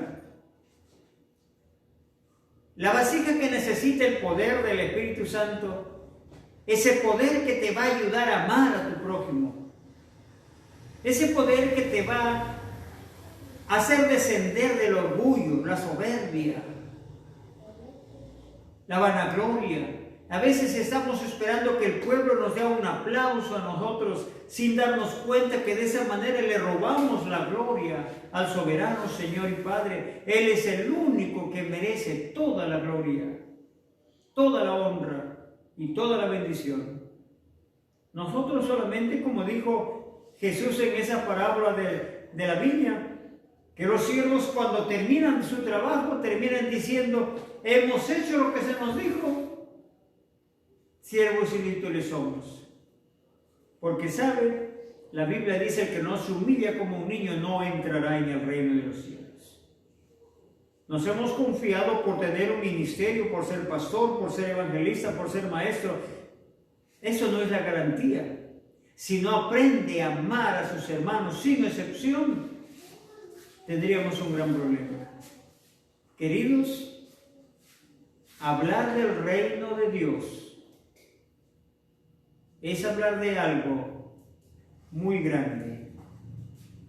La vasija que necesita el poder del Espíritu Santo, ese poder que te va a ayudar a amar a tu prójimo, ese poder que te va a hacer descender del orgullo, la soberbia, la vanagloria. A veces estamos esperando que el pueblo nos dé un aplauso a nosotros sin darnos cuenta que de esa manera le robamos la gloria al soberano Señor y Padre. Él es el único que merece toda la gloria, toda la honra y toda la bendición. Nosotros solamente, como dijo Jesús en esa parábola de la viña, que los siervos cuando terminan su trabajo terminan diciendo, hemos hecho lo que se nos dijo. Siervos inútiles somos, porque sabe, la Biblia dice, el que no se humilla como un niño no entrará en el reino de los cielos. Nos hemos confiado por tener un ministerio, por ser pastor, por ser evangelista, por ser maestro. Eso no es la garantía. Si no aprende a amar a sus hermanos sin excepción, tendríamos un gran problema. Queridos, hablar del reino de Dios es hablar de algo muy grande.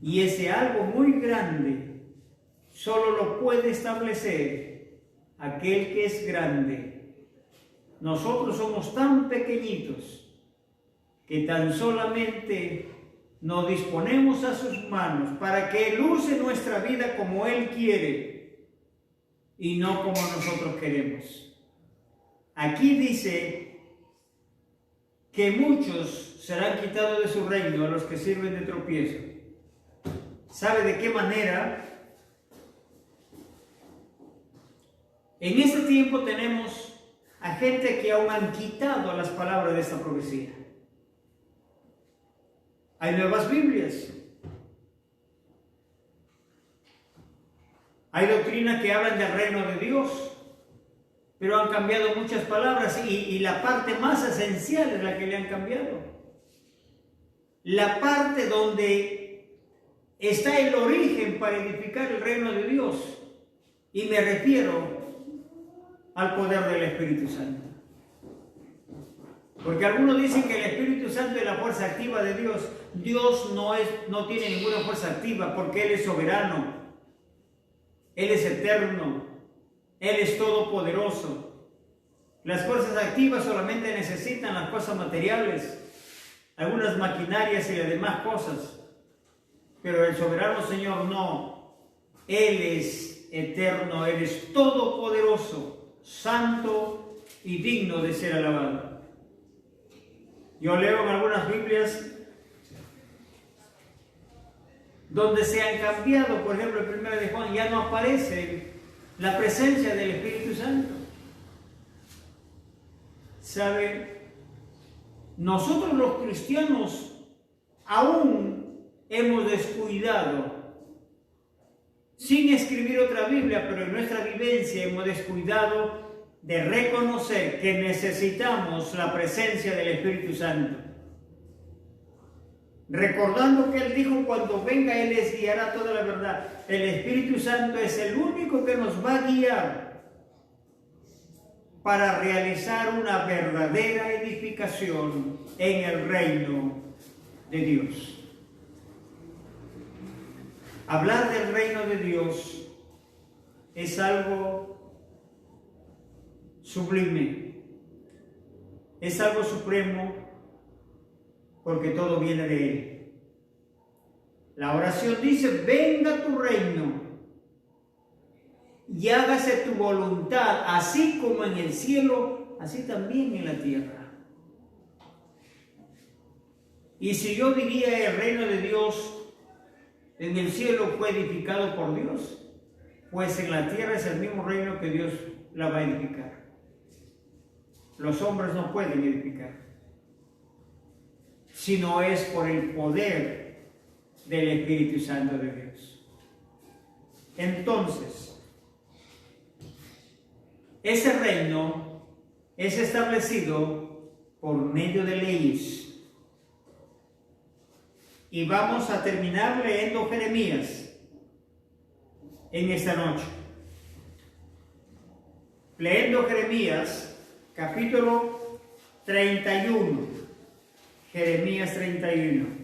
Y ese algo muy grande solo lo puede establecer aquel que es grande. Nosotros somos tan pequeñitos que tan solamente nos disponemos a sus manos para que Él use nuestra vida como Él quiere y no como nosotros queremos. Aquí dice que muchos serán quitados de su reino a los que sirven de tropiezo. ¿Sabe de qué manera? En este tiempo tenemos a gente que aún han quitado las palabras de esta profecía. Hay nuevas Biblias. Hay doctrinas que hablan del reino de Dios, pero han cambiado muchas palabras y la parte más esencial es la que le han cambiado. La parte donde está el origen para edificar el reino de Dios. Y me refiero al poder del Espíritu Santo. Porque algunos dicen que el Espíritu Santo es la fuerza activa de Dios. Dios no tiene ninguna fuerza activa porque Él es soberano. Él es eterno. Él es todopoderoso. Las fuerzas activas solamente necesitan las cosas materiales, algunas maquinarias y las demás cosas. Pero el soberano Señor no. Él es eterno, Él es todopoderoso, santo y digno de ser alabado. Yo leo en algunas Biblias donde se han cambiado, por ejemplo, el 1 de Juan, ya no aparece la presencia del Espíritu Santo. ¿Sabe? Nosotros los cristianos aún hemos descuidado, sin escribir otra Biblia, pero en nuestra vivencia hemos descuidado de reconocer que necesitamos la presencia del Espíritu Santo. Recordando que Él dijo, cuando venga Él les guiará toda la verdad. El Espíritu Santo es el único que nos va a guiar para realizar una verdadera edificación en el reino de Dios. Hablar del reino de Dios es algo sublime, es algo supremo, porque todo viene de Él. La oración dice, venga tu reino y hágase tu voluntad, así como en el cielo, así también en la tierra. Y si yo diría el reino de Dios en el cielo fue edificado por Dios, pues en la tierra es el mismo reino que Dios la va a edificar. Los hombres no pueden edificar, sino es por el poder del Espíritu Santo de Dios. Entonces, ese reino es establecido por medio de leyes. Y vamos a terminar leyendo Jeremías en esta noche. Leyendo Jeremías, capítulo 31. Jeremías 31.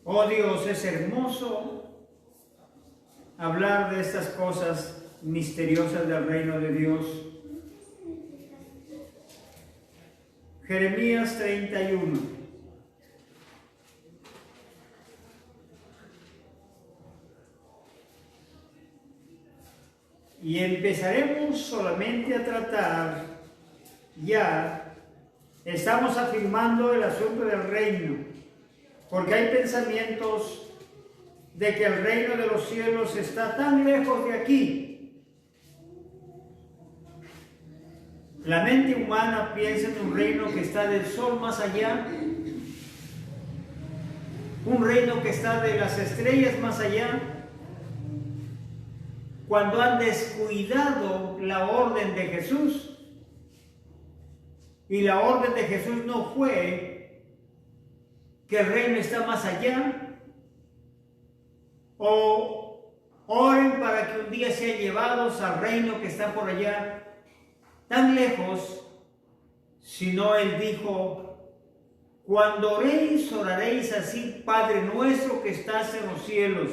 Oh Dios, es hermoso hablar de estas cosas misteriosas del reino de Dios. Jeremías 31. Y empezaremos solamente a tratar, ya estamos afirmando el asunto del reino, porque hay pensamientos de que el reino de los cielos está tan lejos de aquí. La mente humana piensa en un reino que está del sol más allá, un reino que está de las estrellas más allá, cuando han descuidado la orden de Jesús. Y la orden de Jesús no fue que el reino está más allá, o oren para que un día sean llevados al reino que está por allá, tan lejos, sino Él dijo, cuando oréis, oraréis así, Padre nuestro que estás en los cielos,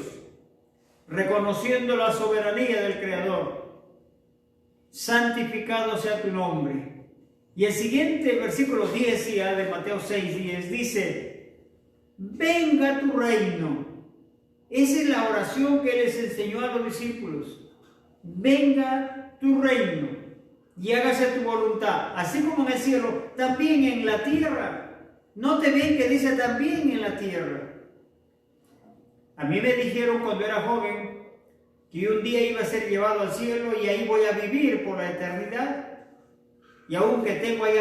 reconociendo la soberanía del Creador, santificado sea tu nombre. Y el siguiente versículo 10 ya de Mateo 6:10 dice, venga tu reino. Esa es la oración que Él les enseñó a los discípulos. Venga tu reino y hágase tu voluntad, así como en el cielo, también en la tierra. Note bien que dice también en la tierra. A mí me dijeron cuando era joven que un día iba a ser llevado al cielo y ahí voy a vivir por la eternidad. Y aunque tengo ahí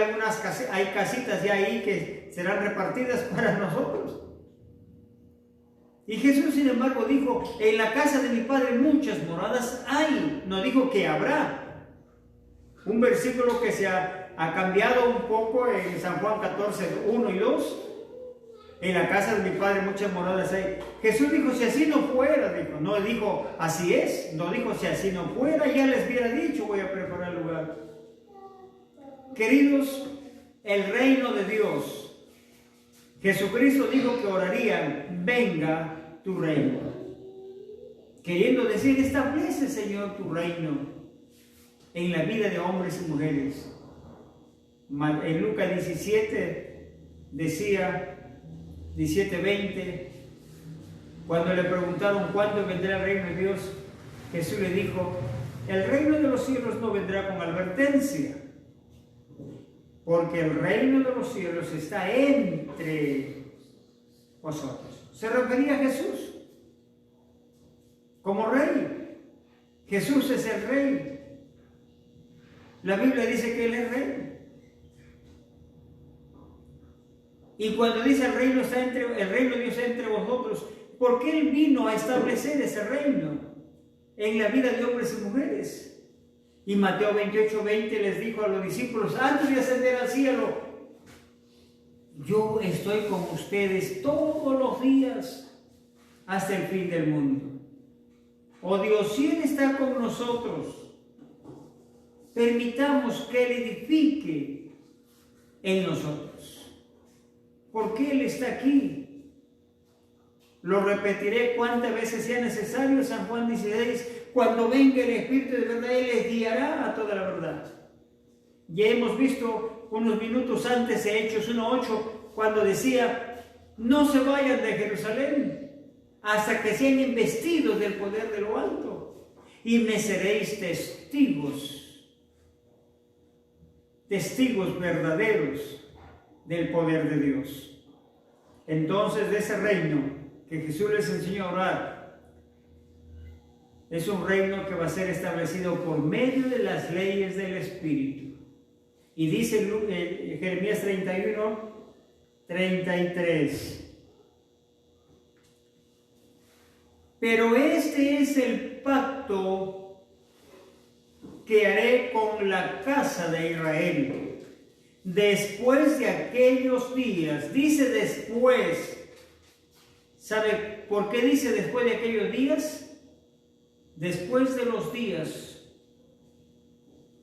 hay casitas ya ahí que serán repartidas para nosotros. Y Jesús, sin embargo, dijo, en la casa de mi Padre muchas moradas hay. No dijo que habrá. Un versículo que se ha cambiado un poco en San Juan 14, 1 y 2. En la casa de mi Padre muchas moradas hay. Jesús dijo, si así no fuera, dijo. No dijo, así es. No dijo, si así no fuera, ya les hubiera dicho, voy a preparar lugar. Queridos, el reino de Dios, Jesucristo dijo que orarían, venga tu reino. Queriendo decir, establece, Señor, tu reino en la vida de hombres y mujeres. En Lucas 17 decía, 17:20, cuando le preguntaron cuándo vendrá el reino de Dios, Jesús le dijo, el reino de los cielos no vendrá con advertencia, porque el reino de los cielos está entre vosotros. Se refería a Jesús como rey. Jesús es el rey. La Biblia dice que Él es rey. Y cuando dice el reino de Dios está entre vosotros, ¿por qué Él vino a establecer ese reino en la vida de hombres y mujeres? Y Mateo 28:20 les dijo a los discípulos, antes de ascender al cielo, yo estoy con ustedes todos los días hasta el fin del mundo. Oh Dios, si Él está con nosotros, permitamos que Él edifique en nosotros. Porque Él está aquí. Lo repetiré cuantas veces sea necesario, San Juan 16, cuando venga el Espíritu de verdad, Él les guiará a toda la verdad. Ya hemos visto unos minutos antes de Hechos 1:8, cuando decía, no se vayan de Jerusalén hasta que sean investidos del poder de lo alto, y me seréis testigos verdaderos del poder de Dios. Entonces, de ese reino que Jesús les enseñó a orar, es un reino que va a ser establecido por medio de las leyes del Espíritu. Y dice Jeremías 31:33. Pero este es el pacto que haré con la casa de Israel después de aquellos días. Dice después. ¿Sabe por qué dice después de aquellos días? Después de los días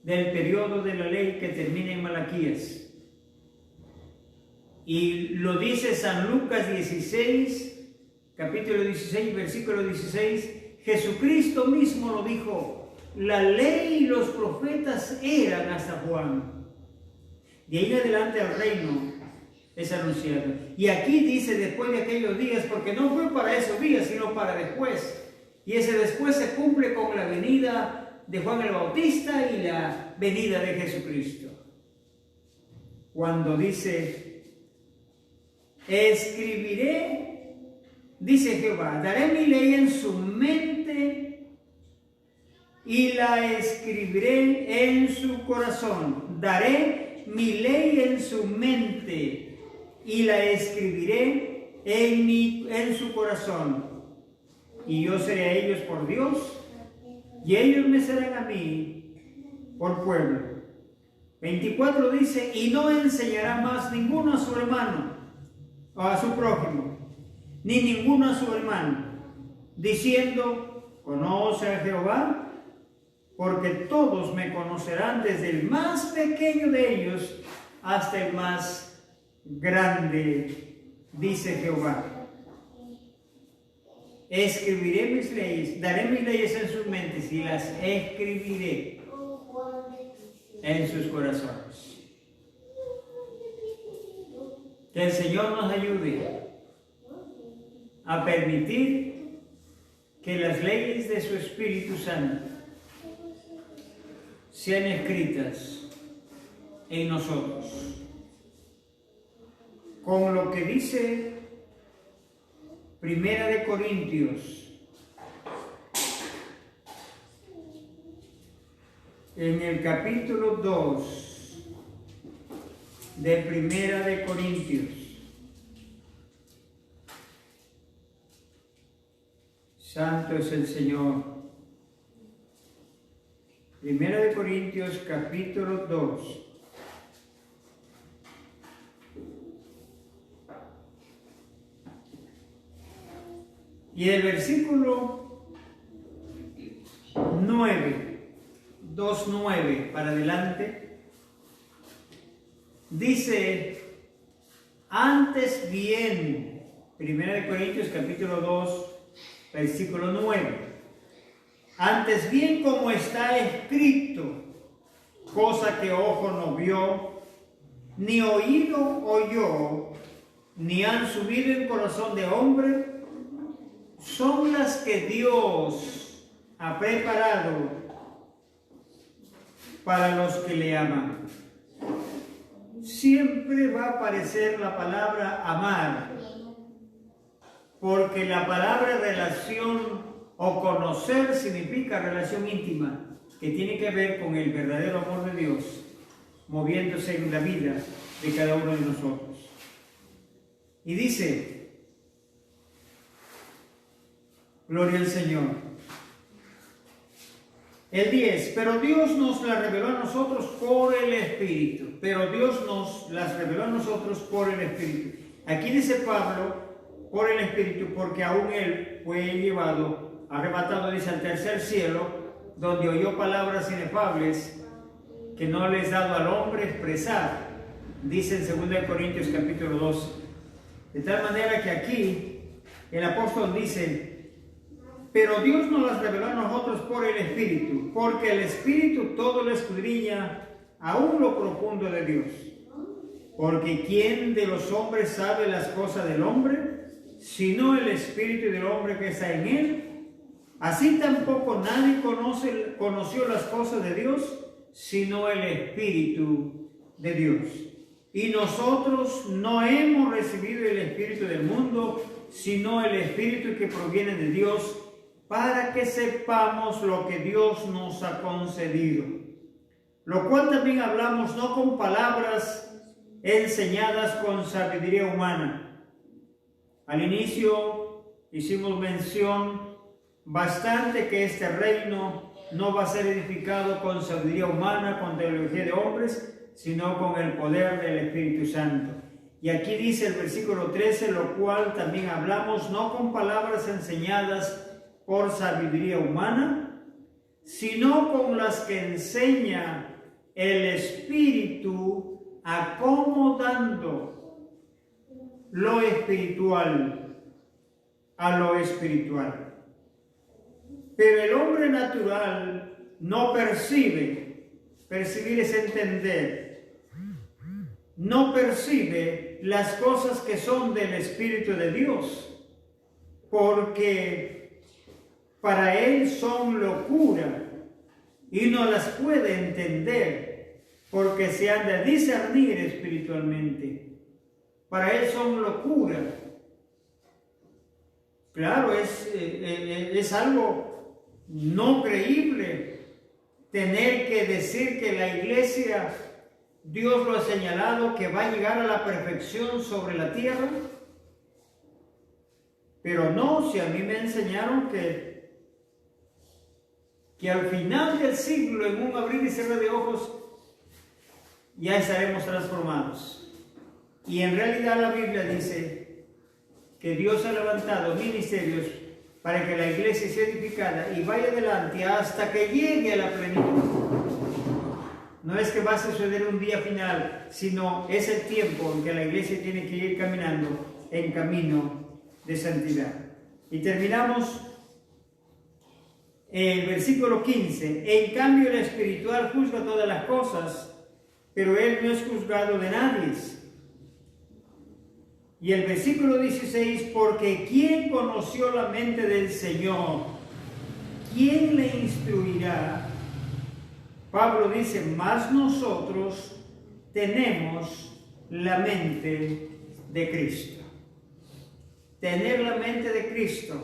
del periodo de la ley que termina en Malaquías. Y lo dice San Lucas 16, capítulo 16, versículo 16. Jesucristo mismo lo dijo: la ley y los profetas eran hasta Juan. De ahí en adelante el reino es anunciado. Y aquí dice después de aquellos días, porque no fue para esos días, sino para después. Y ese después se cumple con la venida de Juan el Bautista y la venida de Jesucristo. Cuando dice: escribiré, dice Jehová, daré mi ley en su mente y la escribiré en su corazón. Daré mi ley en su mente y la escribiré en su corazón. Y yo seré a ellos por Dios, y ellos me serán a mí por pueblo. 24 dice: y no enseñará más ninguno a su hermano o a su prójimo, ni ninguno a su hermano, diciendo: conoce a Jehová, porque todos me conocerán, desde el más pequeño de ellos hasta el más grande, dice Jehová. Escribiré mis leyes, daré mis leyes en sus mentes y las escribiré en sus corazones. Que el Señor nos ayude a permitir que las leyes de su Espíritu Santo sean escritas en nosotros. Con lo que dice Primera de Corintios, en el capítulo 2 de Primera de Corintios. Santo es el Señor. Primera de Corintios, capítulo 2. Y el versículo 9, 2:9 para adelante, dice: antes bien, 1 Corintios capítulo 2, versículo 9, antes bien, como está escrito, cosa que ojo no vio, ni oído oyó, ni han subido en corazón de hombre, son las que Dios ha preparado para los que le aman. Siempre va a aparecer la palabra amar, porque la palabra relación o conocer significa relación íntima, que tiene que ver con el verdadero amor de Dios moviéndose en la vida de cada uno de nosotros. Y dice, gloria al Señor, el 10, pero Dios nos la reveló a nosotros por el Espíritu. Pero Dios nos las reveló a nosotros por el Espíritu. Aquí dice Pablo, por el Espíritu, porque aún él fue llevado, arrebatado, dice, al tercer cielo, donde oyó palabras inefables que no les es dado al hombre expresar, dice en 2 Corintios capítulo 12. De tal manera que aquí el apóstol dice, pero Dios nos las reveló a nosotros por el Espíritu, porque el Espíritu todo lo escudriña, aún lo profundo de Dios. Porque ¿quién de los hombres sabe las cosas del hombre, sino el espíritu del hombre que está en él? Así tampoco nadie conoció las cosas de Dios, sino el Espíritu de Dios. Y nosotros no hemos recibido el Espíritu del mundo, sino el Espíritu que proviene de Dios, para que sepamos lo que Dios nos ha concedido. Lo cual también hablamos no con palabras enseñadas con sabiduría humana. Al inicio hicimos mención bastante que este reino no va a ser edificado con sabiduría humana, con teología de hombres, sino con el poder del Espíritu Santo. Y aquí dice el versículo 13, lo cual también hablamos no con palabras enseñadas por sabiduría humana, sino con las que enseña el Espíritu, acomodando lo espiritual a lo espiritual. Pero el hombre natural no percibe, percibir es entender, no percibe las cosas que son del Espíritu de Dios, porque para él son locura y no las puede entender, porque se han de discernir espiritualmente. Para él son locura. Claro, es algo no creíble tener que decir que la iglesia, Dios lo ha señalado, que va a llegar a la perfección sobre la tierra. Pero no, si a mí me enseñaron que al final del siglo, en un abrir y cerrar de ojos, ya estaremos transformados. Y en realidad la Biblia dice que Dios ha levantado ministerios para que la iglesia sea edificada y vaya adelante hasta que llegue a la plenitud. No es que va a suceder un día final, sino es el tiempo en que la iglesia tiene que ir caminando en camino de santidad. Y terminamos el versículo 15. En cambio, el espiritual juzga todas las cosas, pero él no es juzgado de nadie. Y el versículo 16, porque ¿quién conoció la mente del Señor? ¿Quién le instruirá? Pablo dice, mas nosotros tenemos la mente de Cristo. Tener la mente de Cristo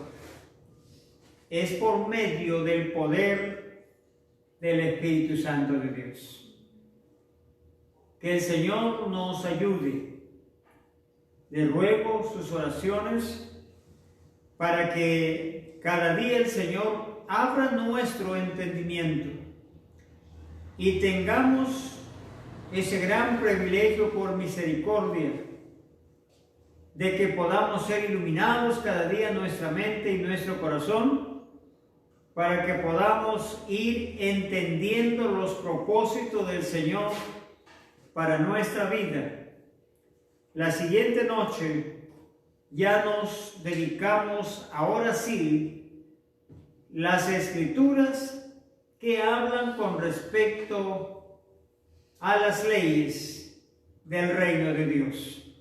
es por medio del poder del Espíritu Santo de Dios. Que el Señor nos ayude. Le ruego sus oraciones para que cada día el Señor abra nuestro entendimiento y tengamos ese gran privilegio por misericordia de que podamos ser iluminados cada día nuestra mente y nuestro corazón para que podamos ir entendiendo los propósitos del Señor para nuestra vida. La siguiente noche ya nos dedicamos, ahora sí, las escrituras que hablan con respecto a las leyes del reino de Dios.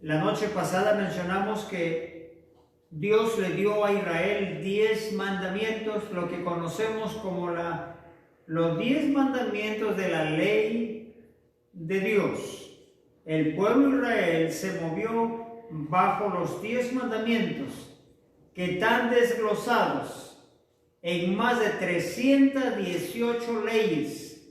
La noche pasada mencionamos que Dios le dio a Israel 10 mandamientos, lo que conocemos como los 10 mandamientos de la ley de Dios. El pueblo de Israel se movió bajo los 10 mandamientos que están desglosados en más de 318 leyes.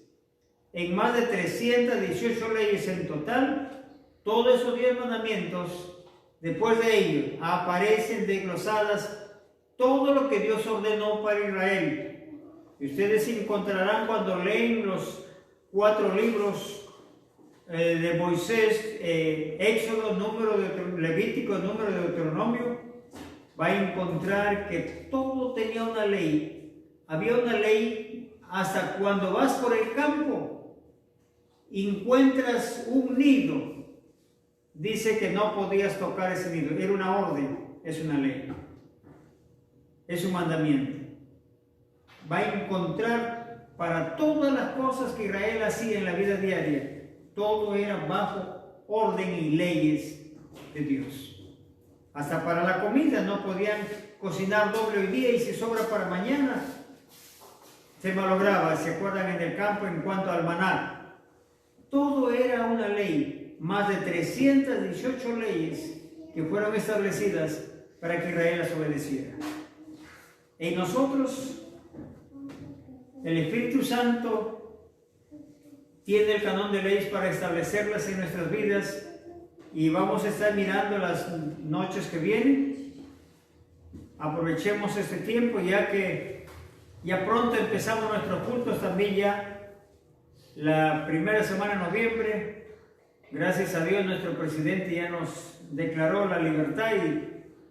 En más de 318 leyes en total, todos esos 10 mandamientos, después de ello, aparecen desglosadas todo lo que Dios ordenó para Israel. Y ustedes encontrarán cuando leen los 4 libros de Moisés, Éxodo, Levítico, número de Deuteronomio, va a encontrar que todo tenía una ley. Había una ley hasta cuando vas por el campo, encuentras un nido, dice que no podías tocar ese nido. Era una orden, es una ley, es un mandamiento. Va a encontrar para todas las cosas que Israel hacía en la vida diaria, todo era bajo orden y leyes de Dios. Hasta para la comida no podían cocinar doble hoy día y si sobra para mañana, se malograba. ¿Se acuerdan en el campo en cuanto al maná? Todo era una ley, más de 318 leyes que fueron establecidas para que Israel las obedeciera. En nosotros, el Espíritu Santo tiene el canon de leyes para establecerlas en nuestras vidas y vamos a estar mirando las noches que vienen. Aprovechemos este tiempo ya que ya pronto empezamos nuestros cultos también ya la primera semana de noviembre. Gracias a Dios nuestro presidente ya nos declaró la libertad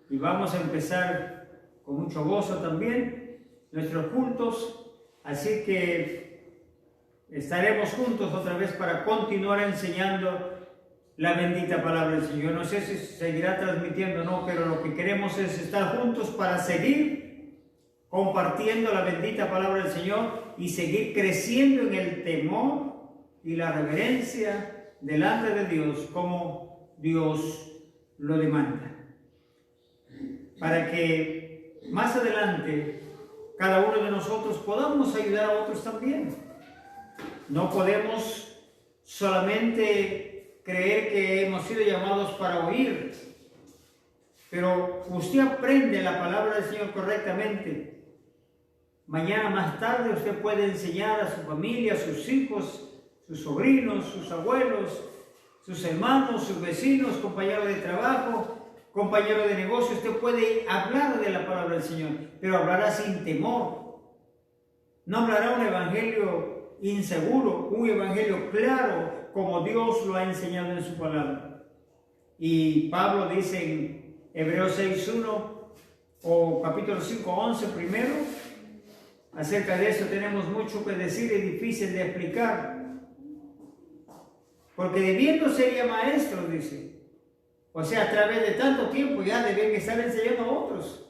y vamos a empezar con mucho gozo también nuestros cultos. Así que estaremos juntos otra vez para continuar enseñando la bendita palabra del Señor. No sé si seguirá transmitiendo o no, pero lo que queremos es estar juntos para seguir compartiendo la bendita palabra del Señor y seguir creciendo en el temor y la reverencia delante de Dios como Dios lo demanda. Para que más adelante cada uno de nosotros podamos ayudar a otros también. No podemos solamente creer que hemos sido llamados para oír, pero usted aprende la palabra del Señor correctamente. Mañana más tarde usted puede enseñar a su familia, a sus hijos, sus sobrinos, sus abuelos, sus hermanos, sus vecinos, compañeros de trabajo, compañeros de negocio. Usted puede hablar de la palabra del Señor, pero hablará sin temor. No hablará un evangelio inseguro, un evangelio claro, como Dios lo ha enseñado en su palabra. Y Pablo dice en Hebreos 6:1 o capítulo 5:11 primero, acerca de eso tenemos mucho que decir y difícil de explicar. Porque debiendo ser ya maestros, dice, o sea, a través de tanto tiempo ya deben estar enseñando a otros.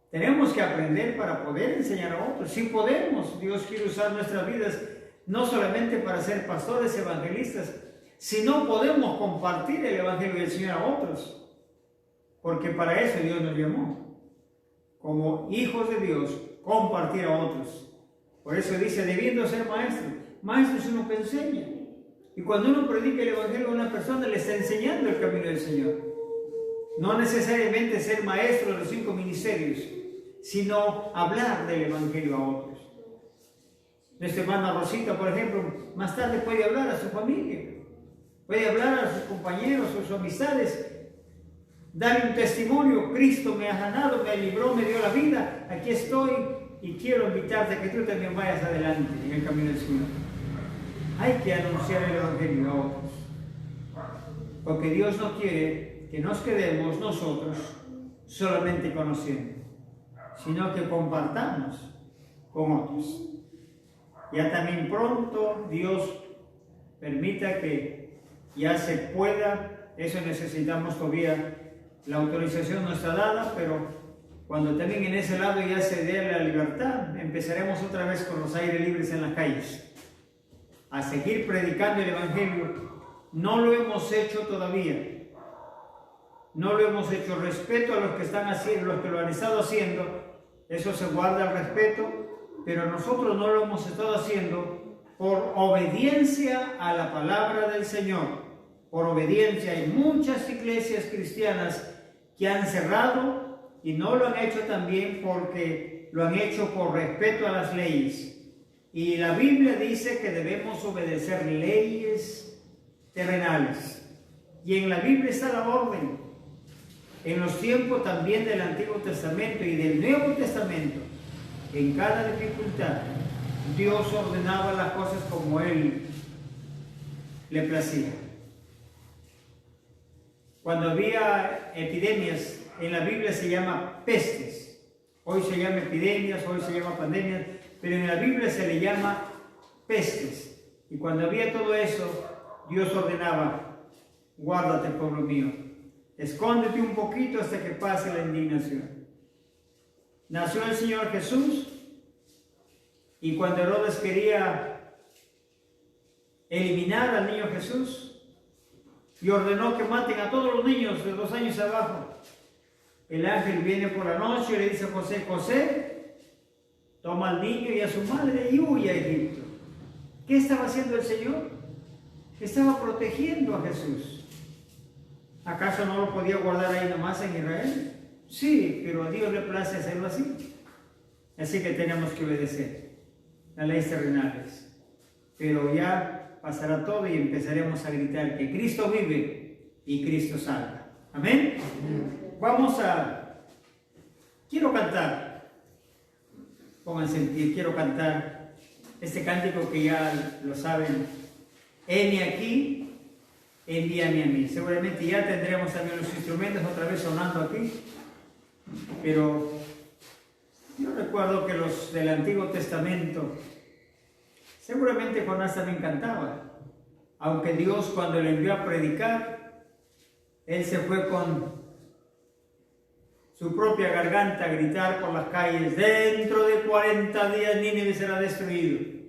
Tenemos que aprender para poder enseñar a otros. Si podemos, Dios quiere usar nuestras vidas no solamente para ser pastores, evangelistas, sino podemos compartir el evangelio del Señor a otros. Porque para eso Dios nos llamó, como hijos de Dios, compartir a otros. Por eso dice, debiendo ser maestro. Maestro es uno que enseña. Y cuando uno predica el evangelio a una persona, le está enseñando el camino del Señor. No necesariamente ser maestro de los 5 ministerios, sino hablar del evangelio a otros. Nuestra hermana Rosita, por ejemplo, más tarde puede hablar a su familia, puede hablar a sus compañeros, a sus amistades, darle un testimonio. Cristo me ha sanado, me libró, me dio la vida, aquí estoy y quiero invitarte a que tú también vayas adelante en el camino del Señor. Hay que anunciar el evangelio a otros, porque Dios no quiere que nos quedemos nosotros solamente conociendo, sino que compartamos con otros. Ya también pronto Dios permita que ya se pueda, eso necesitamos todavía, la autorización no está dada, pero cuando también en ese lado ya se dé la libertad, empezaremos otra vez con los aires libres en las calles, a seguir predicando el evangelio. No lo hemos hecho todavía, no lo hemos hecho. Respeto a los que están haciendo, los que lo han estado haciendo, eso se guarda el respeto, pero nosotros no lo hemos estado haciendo por obediencia a la palabra del Señor. Por obediencia. Hay muchas iglesias cristianas que han cerrado y no lo han hecho también porque lo han hecho por respeto a las leyes. Y la Biblia dice que debemos obedecer leyes terrenales. Y en la Biblia está la orden. En los tiempos también del Antiguo Testamento y del Nuevo Testamento, en cada dificultad, Dios ordenaba las cosas como Él le placía. Cuando había epidemias, en la Biblia se llama pestes. Hoy se llama epidemias, hoy se llama pandemias, pero en la Biblia se le llama pestes. Y cuando había todo eso, Dios ordenaba, guárdate, pueblo mío, escóndete un poquito hasta que pase la indignación. Nació el Señor Jesús y cuando Herodes quería eliminar al niño Jesús y ordenó que maten a todos los niños de 2 años abajo. El ángel viene por la noche y le dice a José, José, toma al niño y a su madre y huye a Egipto. ¿Qué estaba haciendo el Señor? Estaba protegiendo a Jesús. ¿Acaso no lo podía guardar ahí nomás en Israel? Sí, pero a Dios le place hacerlo así. Así que tenemos que obedecer las leyes terrenales. Pero ya pasará todo y empezaremos a gritar que Cristo vive y Cristo salva. Amén. Quiero cantar. Pónganse en pie, quiero cantar este cántico que ya lo saben. Heme aquí, envíame a mí. Seguramente ya tendremos también los instrumentos otra vez sonando aquí. Pero yo recuerdo que los del Antiguo Testamento, seguramente Jonás también cantaba. Aunque Dios, cuando le envió a predicar, él se fue con su propia garganta a gritar por las calles, dentro de 40 días Nínive será destruido.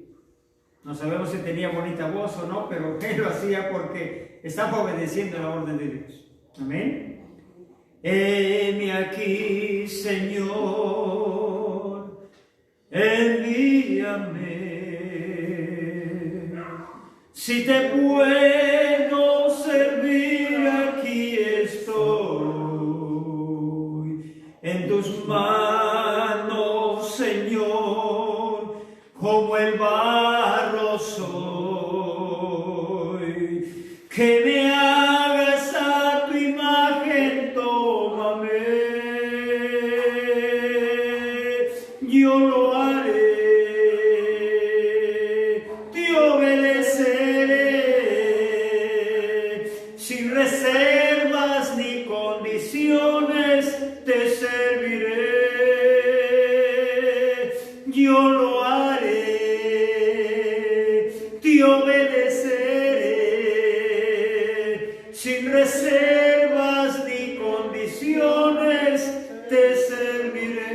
No sabemos si tenía bonita voz o no, pero él lo hacía porque estaba obedeciendo la orden de Dios. Amén. Heme aquí, Señor, envíame. Si te puedo servir, aquí estoy. En tus manos, Señor, como el barro soy. Que me hagas a tu imagen, tómame. Yo lo haré, te obedeceré, sin reservas ni condiciones te serviré. Yo lo haré, te obedeceré, sin reservas ni condiciones te serviré.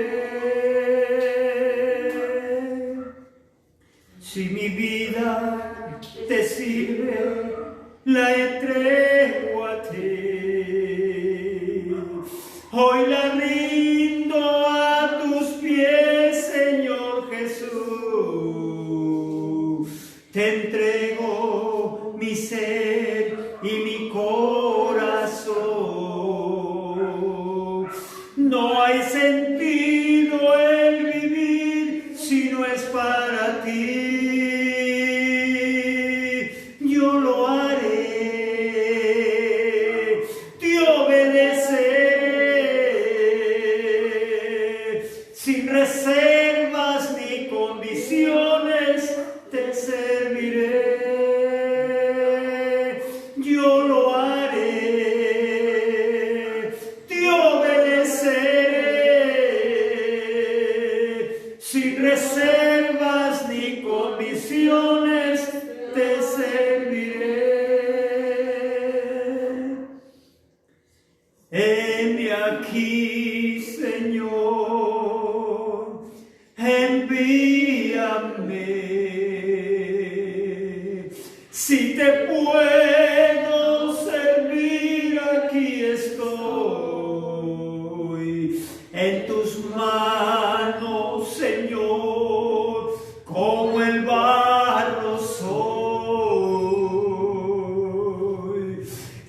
Si mi vida te sirve, la entrego a ti. Hoy la rindo a tus pies, Señor Jesús. Te entrego mi ser y mi corazón. No hay sentido el vivir si no es para ti. Yo lo haré, te obedeceré, sin reservas ni condiciones te serviré. Yo lo haré, te obedeceré, sin reservas ni condiciones te serviré. Heme aquí, Señor, envíame. Si te puedo servir, aquí estoy. En tus manos, Señor, como el barro soy.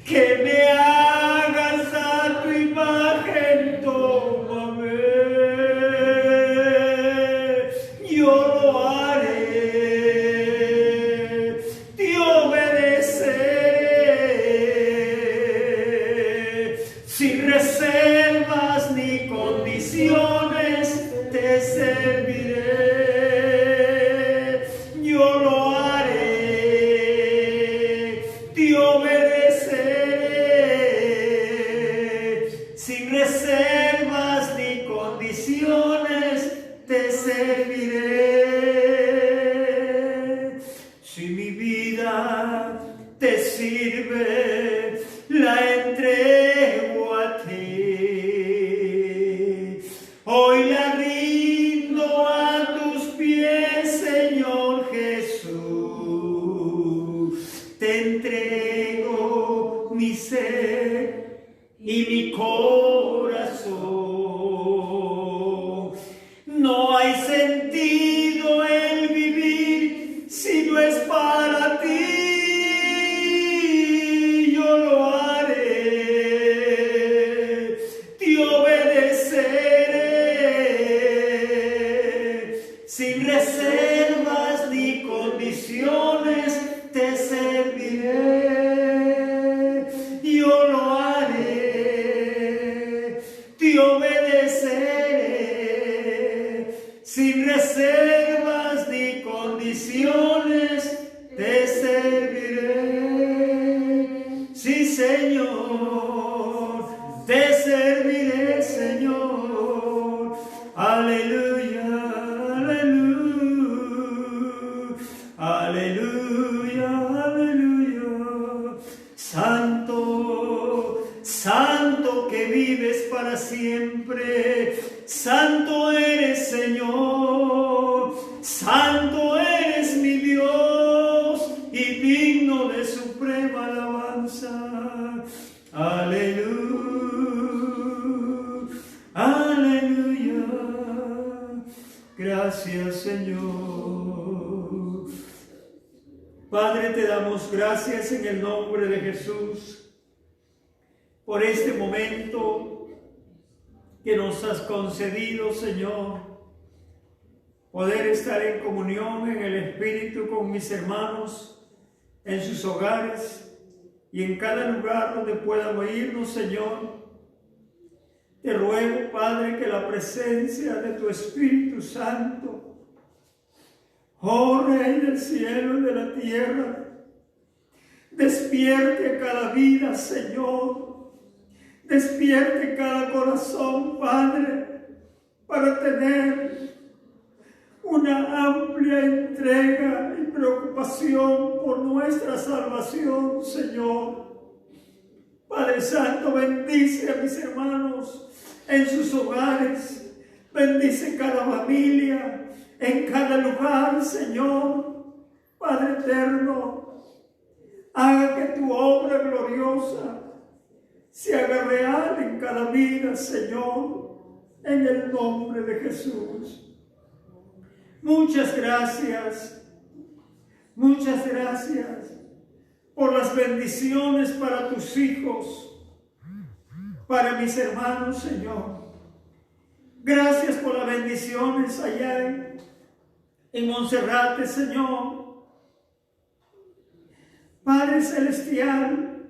Que me hagas a tu imagen, tómame. Yo lo haré, te obedeceré, sin reservas ni condiciones te serviré. Yo lo haré, te obedeceré, sin reservas ni condiciones te serviré. Si mi vida te sirve, la entrego a ti. Hoy la rindo a tus pies, Señor Jesús. corazón. No hay sentido el vivir si no es para ti. Yo lo haré, te obedeceré, sin reservas ni condiciones te serviré. Yo lo haré, te obedeceré, sin reservas ni condiciones te serviré. Sí, Señor, te serviré, Señor. Aleluya, aleluya, aleluya, aleluya. Santo, santo que vives para siempre. Santo eres, Señor. Santo eres mi Dios y digno de suprema alabanza. Aleluya, aleluya. Gracias, Señor. Padre, te damos gracias en el nombre de Jesús por este momento que nos has concedido, Señor, poder estar en comunión en el Espíritu con mis hermanos en sus hogares y en cada lugar donde puedan oírnos, Señor. Te ruego, Padre, que la presencia de tu Espíritu Santo, oh Rey del cielo y de la tierra, despierte a cada vida, Señor. Despierte cada corazón, Padre, para tener una amplia entrega y preocupación por nuestra salvación, Señor. Padre Santo, bendice a mis hermanos en sus hogares, bendice cada familia, en cada lugar, Señor. Padre eterno, haga que tu obra gloriosa se haga real en cada vida, Señor, en el nombre de Jesús. Muchas gracias por las bendiciones para tus hijos, para mis hermanos, Señor. Gracias por las bendiciones allá en Monserrate, Señor. Padre Celestial,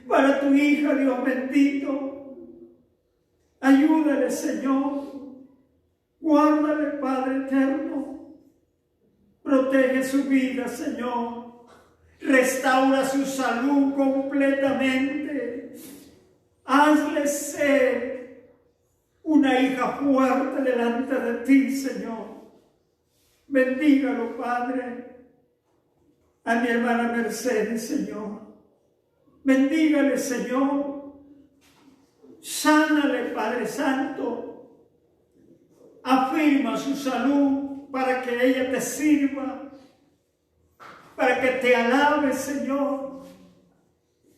para tu hija, Dios bendito, ayúdale, Señor. Guárdale, Padre eterno. Protege su vida, Señor. Restaura su salud completamente. Hazle ser una hija fuerte delante de ti, Señor. Bendígalo, Padre. A mi hermana Mercedes, Señor. Bendígale, Señor. Sánale, Padre Santo. Afirma su salud para que ella te sirva, para que te alabe, Señor.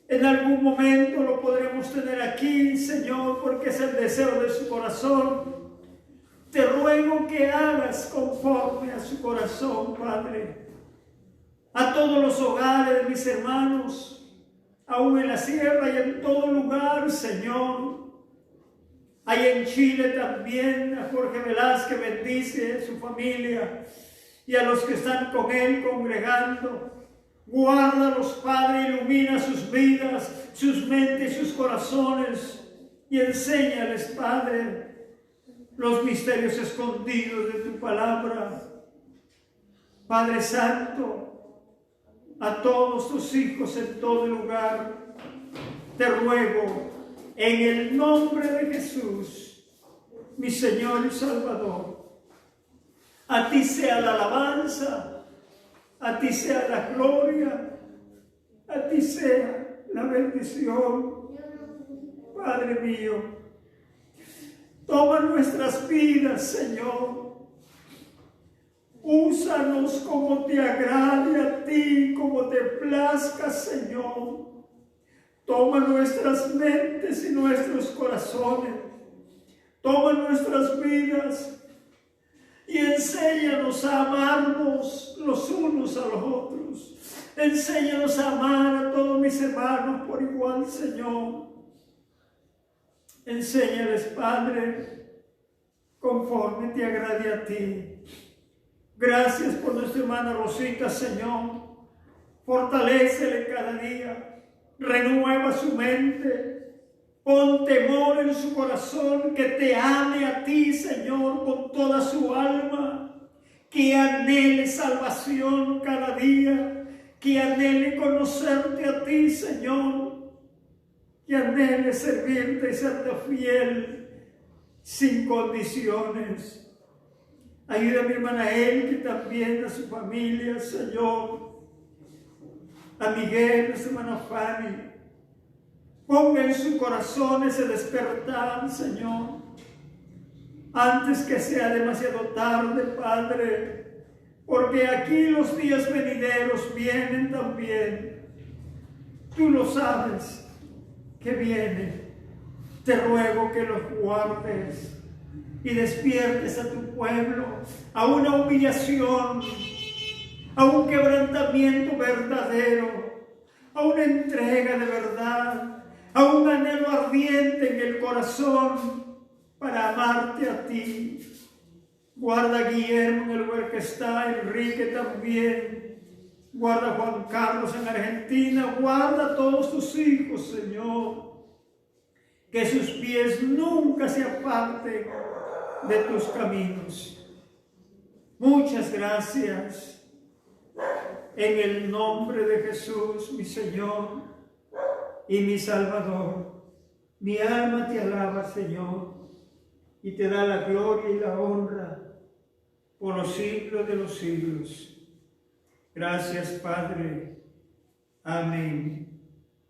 En algún momento lo podremos tener aquí, Señor, porque es el deseo de su corazón. Te ruego que hagas conforme a su corazón, Padre. A todos los hogares de mis hermanos, aún en la sierra y en todo lugar, Señor. Hay en Chile también a Jorge Velázquez, bendice a su familia y a los que están con él congregando. Guárdalos, Padre, ilumina sus vidas, sus mentes, sus corazones y enséñales, Padre, los misterios escondidos de tu palabra. Padre Santo, a todos tus hijos en todo lugar, te ruego en el nombre de Jesús, mi Señor y Salvador. A ti sea la alabanza, a ti sea la gloria, a ti sea la bendición. Padre mío, toma nuestras vidas, Señor. Úsanos como te agrade a ti, como te plazca, Señor. Toma nuestras mentes y nuestros corazones. Toma nuestras vidas y enséñanos a amarnos los unos a los otros. Enséñanos a amar a todos mis hermanos por igual, Señor. Enséñales, Padre, conforme te agrade a ti. Gracias por nuestra hermana Rosita, Señor. Fortalécele cada día. Renueva su mente. Pon temor en su corazón, que te ame a ti, Señor, con toda su alma. Que anhele salvación cada día. Que anhele conocerte a ti, Señor. Que anhele servirte y serte fiel sin condiciones. Ayuda a mi hermana Elke también, a su familia, Señor. A Miguel, a su hermana Fanny. Ponga en su corazón ese despertar, Señor. Antes que sea demasiado tarde, Padre. Porque aquí los días venideros vienen también. Tú lo sabes que vienen. Te ruego que los guardes y despiertes a tu pueblo a una humillación, a un quebrantamiento verdadero, a una entrega de verdad, a un anhelo ardiente en el corazón para amarte a ti. Guarda a Guillermo en el lugar que está, Enrique también. Guarda a Juan Carlos en Argentina. Guarda a todos tus hijos, Señor. Que sus pies nunca se aparten de tus caminos. Muchas gracias. En el nombre de Jesús, mi Señor y mi Salvador. Mi alma te alaba, Señor, y te da la gloria y la honra por los siglos de los siglos. Gracias, Padre. Amén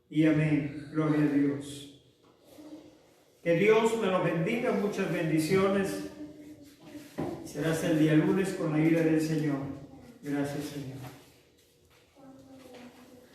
y amén. Gloria a Dios. Que Dios me lo bendiga, muchas bendiciones. Será hasta el día lunes con la ayuda del Señor. Gracias, Señor.